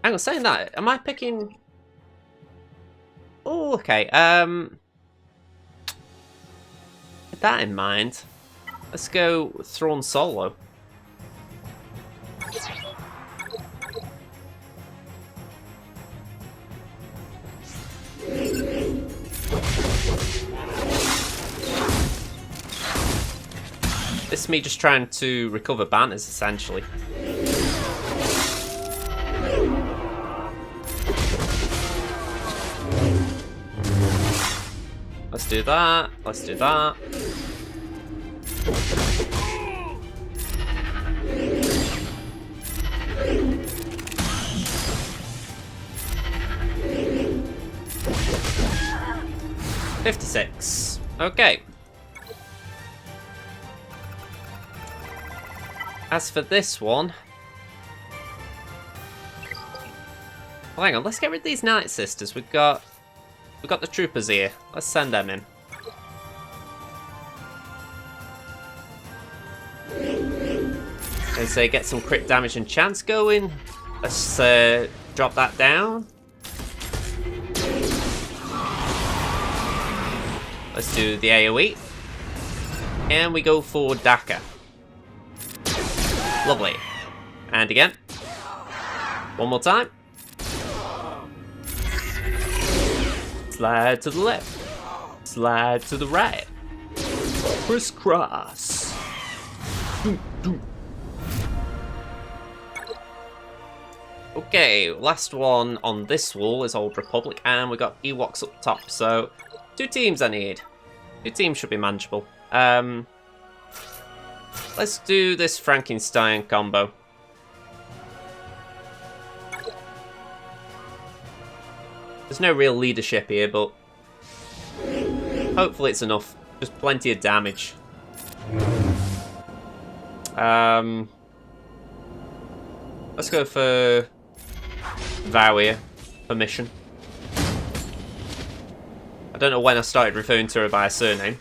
Hang on, saying that, am I picking... Oh, okay. With that in mind, let's go Thrawn solo. This is me just trying to recover banners, essentially. Let's do that. Let's do that. $56. Okay. As for this one, well, hang on. Let's get rid of these Night Sisters. We've got the troopers here. Let's send them in. And say get some crit damage and chance going. Let's drop that down. Let's do the AoE. And we go for Daka. Lovely. And again. One more time. Slide to the left. Slide to the right. Crisscross. Okay, last one on this wall is Old Republic, and we got Ewoks up top. So, 2 teams I need. 2 teams should be manageable. Let's do this Frankenstein combo. There's no real leadership here, but hopefully it's enough. Just plenty of damage. Let's go for Vow here, permission. I don't know when I started referring to her by a surname.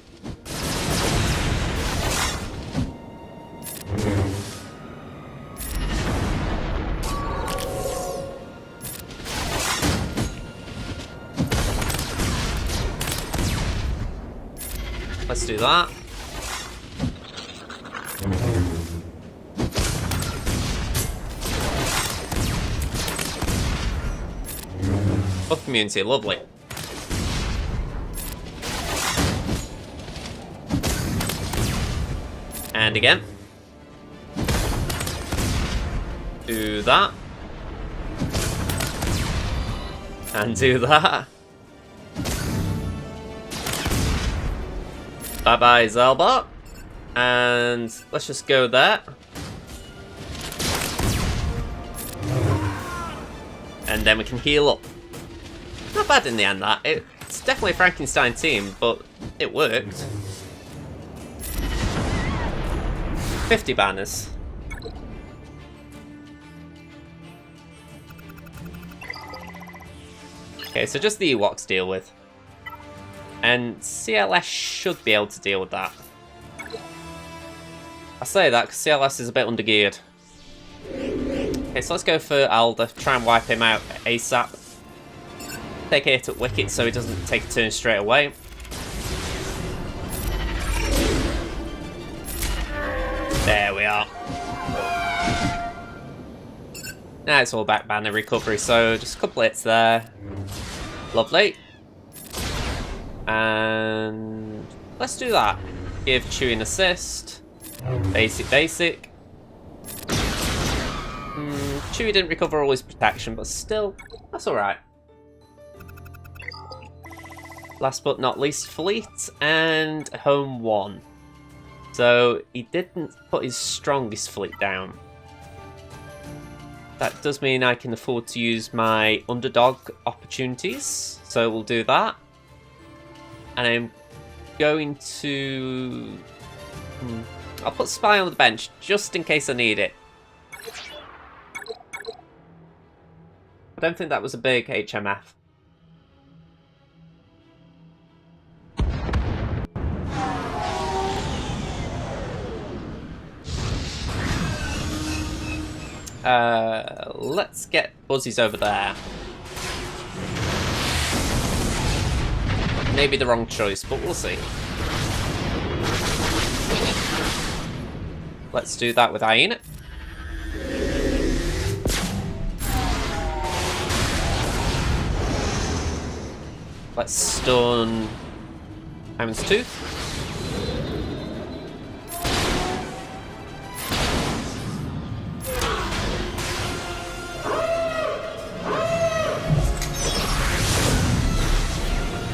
Let's do that. Buff community, lovely. And again. Do that. And do that. Bye-bye, Zelbot. And let's just go there. And then we can heal up. Not bad in the end, that. It's definitely a Frankenstein team, but it worked. 50 banners. Okay, so just the Ewoks to deal with. And CLS should be able to deal with that. I say that because CLS is a bit undergeared. Okay, so let's go for Alder. Try and wipe him out ASAP. Take a hit at Wicket so he doesn't take a turn straight away. There we are. Now it's all back banner recovery, so just a couple hits there. Lovely. And let's do that. Give Chewie an assist. Basic. Chewie didn't recover all his protection, but still, that's alright. Last but not least, Fleet and Home 1. So he didn't put his strongest fleet down. That does mean I can afford to use my underdog opportunities, so we'll do that. And I'm going to... I'll put Spy on the bench, just in case I need it. I don't think that was a big HMF. Let's get Buzzies over there. Maybe the wrong choice, but we'll see. Let's do that with Ian. Let's stun Hammond's Tooth.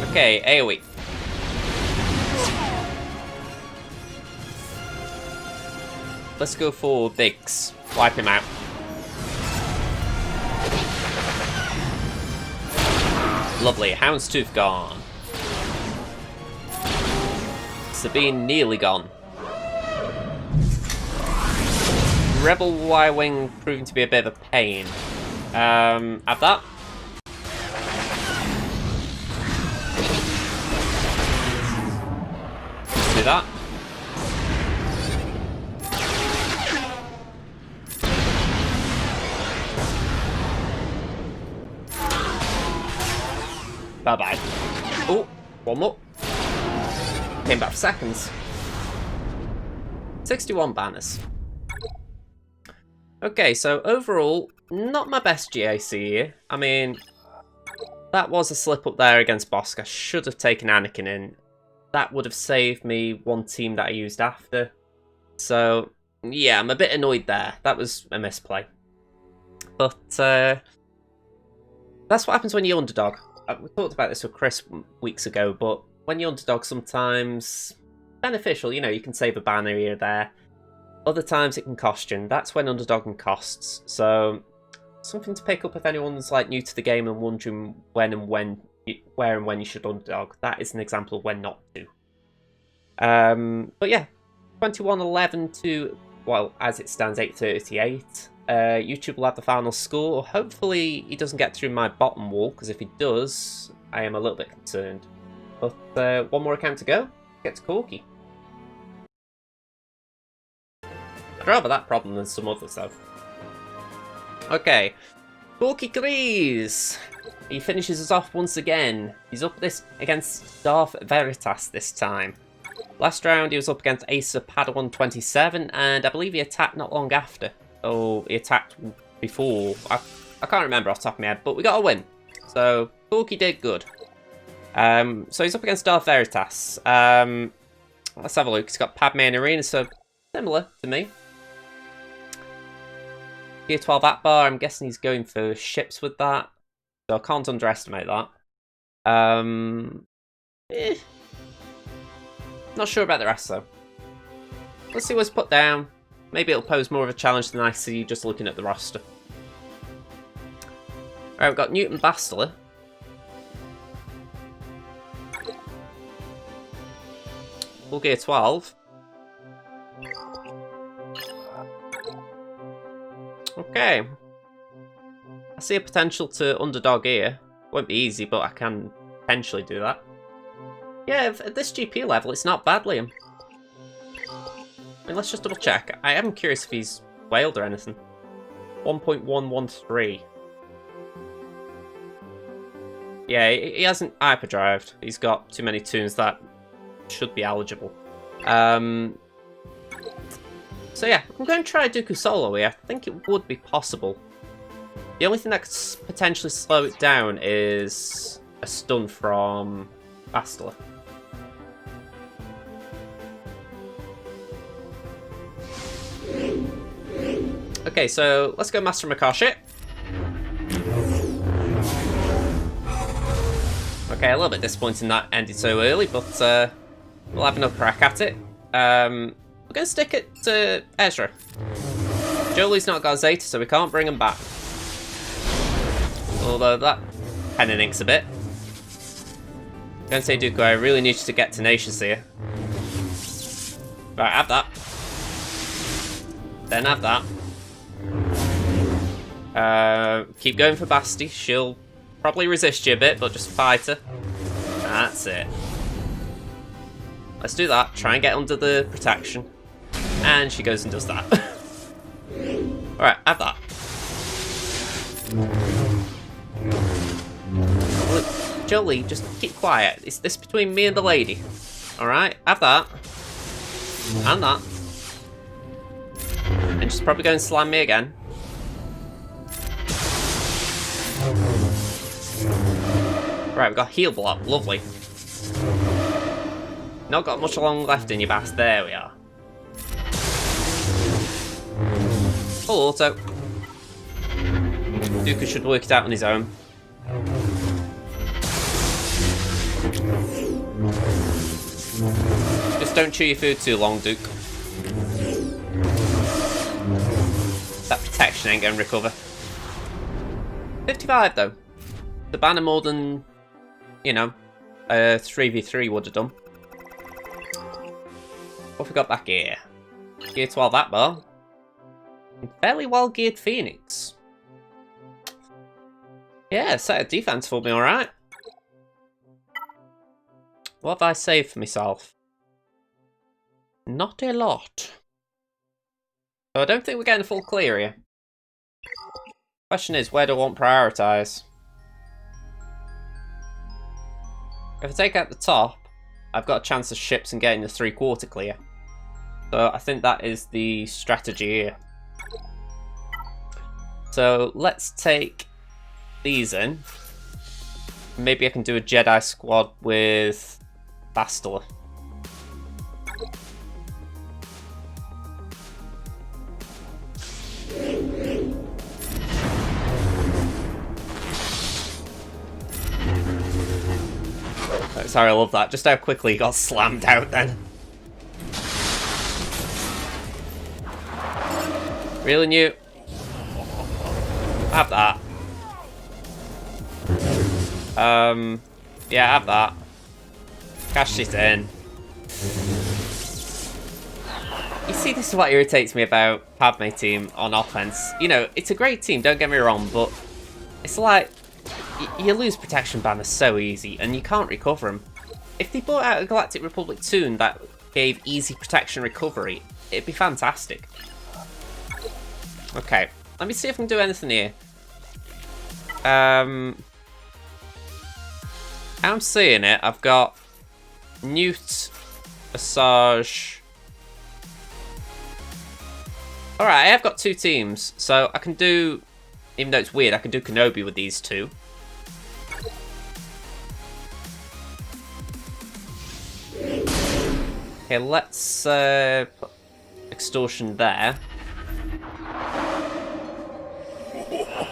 Okay, AoE. Let's go for Biggs. Wipe him out. Lovely. Houndstooth gone. Sabine nearly gone. Rebel Y-Wing proving to be a bit of a pain. Have that. Do that. Bye-bye. Oh, one more. Came back for seconds. 61 banners. Okay, so overall, not my best GAC here. I mean, that was a slip up there against Bosk. I should have taken Anakin in. That would have saved me one team that I used after. So, yeah, I'm a bit annoyed there. That was a misplay. But, that's what happens when you're underdog. We talked about this with Chris weeks ago, but when you're underdog, sometimes beneficial. You know, you can save a banner here or there. Other times it can cost you, and that's when underdogging costs. So, something to pick up if anyone's like new to the game and wondering where and when you should underdog. That is an example of when not to. But yeah, 21-11 to, well, as it stands, 838. YouTube will have the final score. Hopefully he doesn't get through my bottom wall, because if he does, I am a little bit concerned. But one more account to go. Get to Korkie. I'd rather that problem than some others, though. Okay. Korkie Grease. He finishes us off once again. He's up against Darth Veritas this time. Last round he was up against Acer Padawan 27, and I believe he attacked not long after. Oh, he attacked before. I can't remember off the top of my head, but we got a win. So, Korkie did good. So he's up against Darth Veritas. Let's have a look. He's got Padme and Arena, so similar to me. Gear 12 Atbar, I'm guessing he's going for ships with that. So I can't underestimate that. Not sure about the rest, though. Let's see what's put down. Maybe it'll pose more of a challenge than I see just looking at the roster. Alright, we've got Newton Bastila. Full Gear 12. Okay. I see a potential to underdog here. Won't be easy, but I can potentially do that. Yeah, at this GP level, it's not bad, Liam. I mean, let's just double check. I am curious if he's whaled or anything. 1.113. Yeah, he hasn't hyperdrived. He's got too many tunes that should be eligible. So yeah, I'm going to try Dooku solo here. I think it would be possible. The only thing that could potentially slow it down is a stun from Bastila. Okay, so let's go Master Makashi. Okay, a little bit disappointing that ended so early, but we'll have another crack at it. We're going to stick it to Ezra. Jolie's not got Zeta, so we can't bring him back. Although that kind of ninks a bit. I'm going to say, Dooku, I really need you to get tenacious here. Right, have that. Then have that. Keep going for Basti. She'll probably resist you a bit, but just fight her. That's it. Let's do that. Try and get under the protection. And she goes and does that. Alright, have that. Look, Jolie, just keep quiet. It's this between me and the lady. Alright, have that. And that. And she's probably going to slam me again. Right, we've got heal block. Lovely. Not got much long left in your bass. There we are. Full auto. Dooku should work it out on his own. Just don't chew your food too long, Duke. That protection ain't going to recover. 55 though. The banner more than, you know, a 3v3 would have done. What have we got back here? Gear 12 at bar. Fairly well geared Phoenix. Yeah, set of defense for me, alright. What have I saved for myself? Not a lot. So I don't think we're getting a full clear here. Question is, where do I want to prioritise? If I take out the top, I've got a chance of ships and getting the 3/4 clear. So I think that is the strategy here. So let's take these in. Maybe I can do a Jedi squad with Bastila. Sorry, I love that. Just how quickly he got slammed out then. Really new. Have that. Yeah, have that. Cash it in. You see, this is what irritates me about Padme team on offense. You know, it's a great team, don't get me wrong, but it's like you lose protection banners so easy, and you can't recover them. If they brought out a Galactic Republic tune that gave easy protection recovery, it'd be fantastic. Okay, let me see if I can do anything here. How I'm seeing it, I've got Newt, Asajj. Alright, I have got two teams, so I can do, even though it's weird, I can do Kenobi with these two. Okay, let's put Extortion there.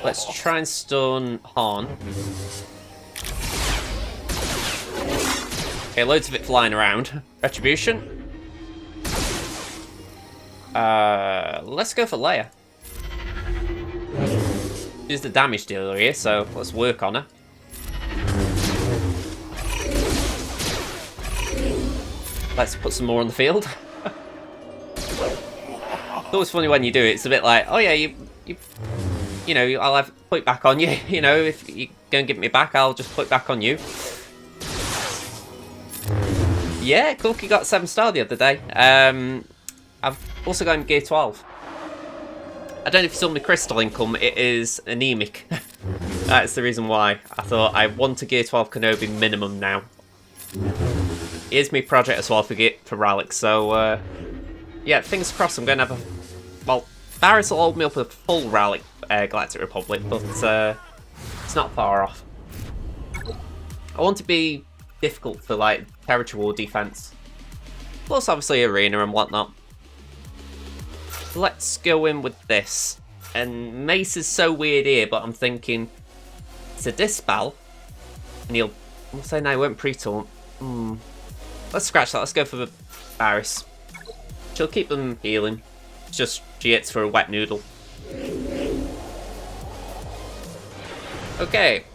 Let's try and stun Han. Okay, loads of it flying around. Retribution. Let's go for Leia. She's the damage dealer here, so let's work on her. Let's put some more on the field. It's always funny when you do it. It's a bit like, oh yeah, you know, I'll have put it back on you. You know, if you go and give it me back, I'll just put it back on you. Yeah, Korkie got 7-star the other day. I've also got him gear 12. I don't know if you saw my crystal income, it is anemic. That's the reason why. I thought I want a gear 12 Kenobi minimum now. Here's my project as well for Rallic, so yeah, fingers crossed I'm going to have a... Well, Barris will hold me up with a full Rallic Galactic Republic, but it's not far off. I want to be difficult for, like, territory war defense. Plus, obviously, arena and whatnot. Let's go in with this. And Mace is so weird here, but I'm thinking it's a Dispel, and he'll... I'm saying no, he won't pre-taunt. Let's scratch that. Let's go for the Barris. She'll keep them healing. It's just she hits for a wet noodle. Okay.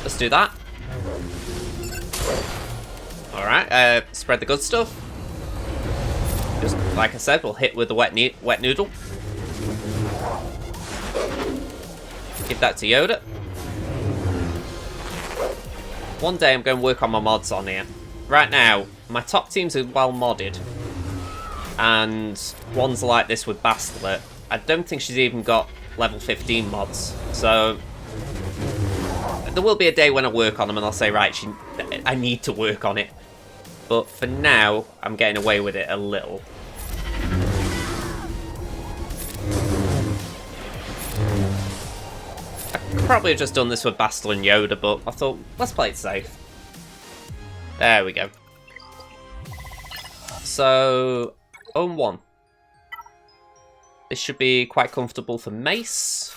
Let's do that. Alright, spread the good stuff. Just like I said, we'll hit with the wet noodle. Give that to Yoda. One day I'm going to work on my mods on here. Right now, my top teams are well modded. And ones like this with Bastila. I don't think she's even got level 15 mods. So there will be a day when I work on them and I'll say, right, I need to work on it. But for now, I'm getting away with it a little. I could probably have just done this with Bastila and Yoda, but I thought, let's play it safe. There we go. So, 0-1. This should be quite comfortable for Mace.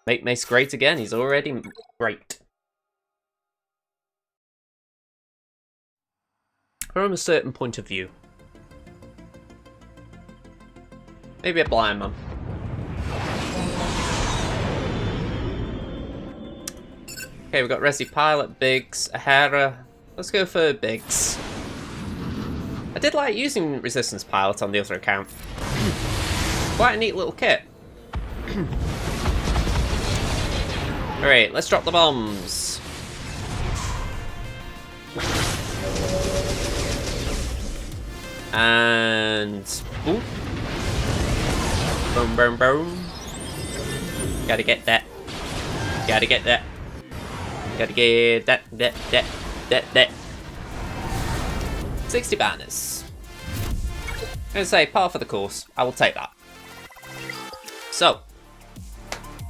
Make Mace great again. He's already great. From a certain point of view. Maybe a blind man. Okay, we've got Resi Pilot, Biggs, Ahara. Let's go for Biggs. I did like using Resistance Pilot on the other account. Quite a neat little kit. Alright, let's drop the bombs. And... Ooh. Boom, boom, boom. Gotta get that. Gotta get that. Gotta get that. 60 banners. I'm gonna say par for the course. I will take that. So,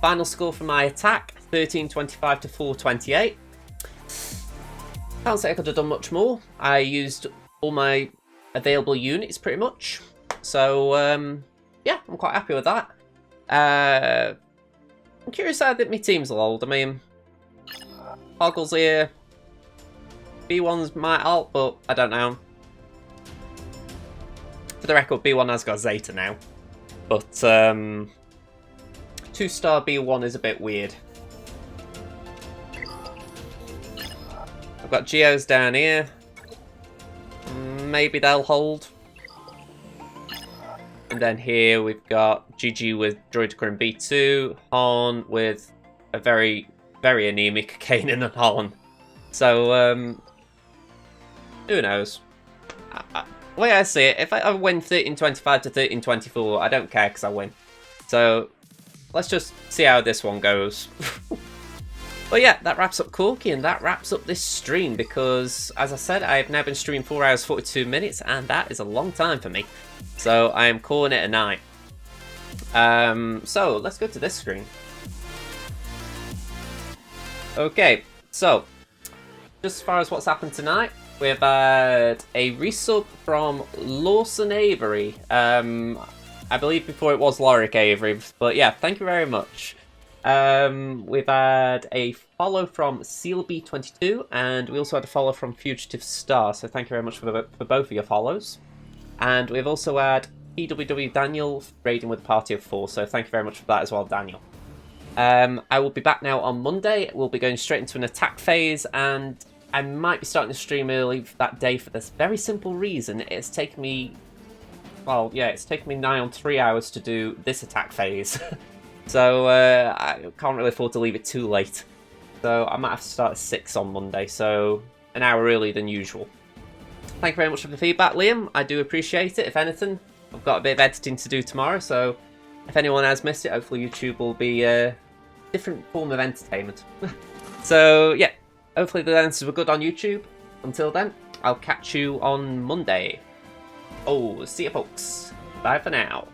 final score for my attack, 1325 to 428. Can't say I could have done much more. I used all my available units pretty much. So, yeah, I'm quite happy with that. I'm curious how my teams will hold. I mean, Hoggle's here. B1's might halt, but I don't know. For the record, B1 has got Zeta now. But, 2-star B1 is a bit weird. I've got Geos down here. Maybe they'll hold. And then here we've got GG with Droideka and B2. Han with a very, very anemic Kanan and Han. So, who knows? The way I see it, if I win 1325 to 1324, I don't care because I win. So, let's just see how this one goes. But yeah, that wraps up Korkie, and that wraps up this stream, because, as I said, I have now been streaming 4 hours 42 minutes, and that is a long time for me. So, I am calling it a night. So, let's go to this screen. Okay, so, just as far as what's happened tonight, we've had a resub from Lawson Avery. I believe before it was Lorik Avery, but yeah, thank you very much. We've had a follow from SealB22, and we also had a follow from Fugitive Star, so thank you very much for both of your follows. And we've also had PWW Daniel raiding with a party of 4, so thank you very much for that as well, Daniel. I will be back now on Monday. We'll be going straight into an attack phase, and I might be starting the stream early that day for this very simple reason. It's taken me, well, yeah, it's taken me nigh on 3 hours to do this attack phase. So I can't really afford to leave it too late. So I might have to start at 6 on Monday, so an hour earlier than usual. Thank you very much for the feedback, Liam. I do appreciate it. If anything, I've got a bit of editing to do tomorrow, so if anyone has missed it, hopefully YouTube will be a different form of entertainment. So yeah, hopefully the answers were good on YouTube. Until then, I'll catch you on Monday. Oh, see you folks. Bye for now.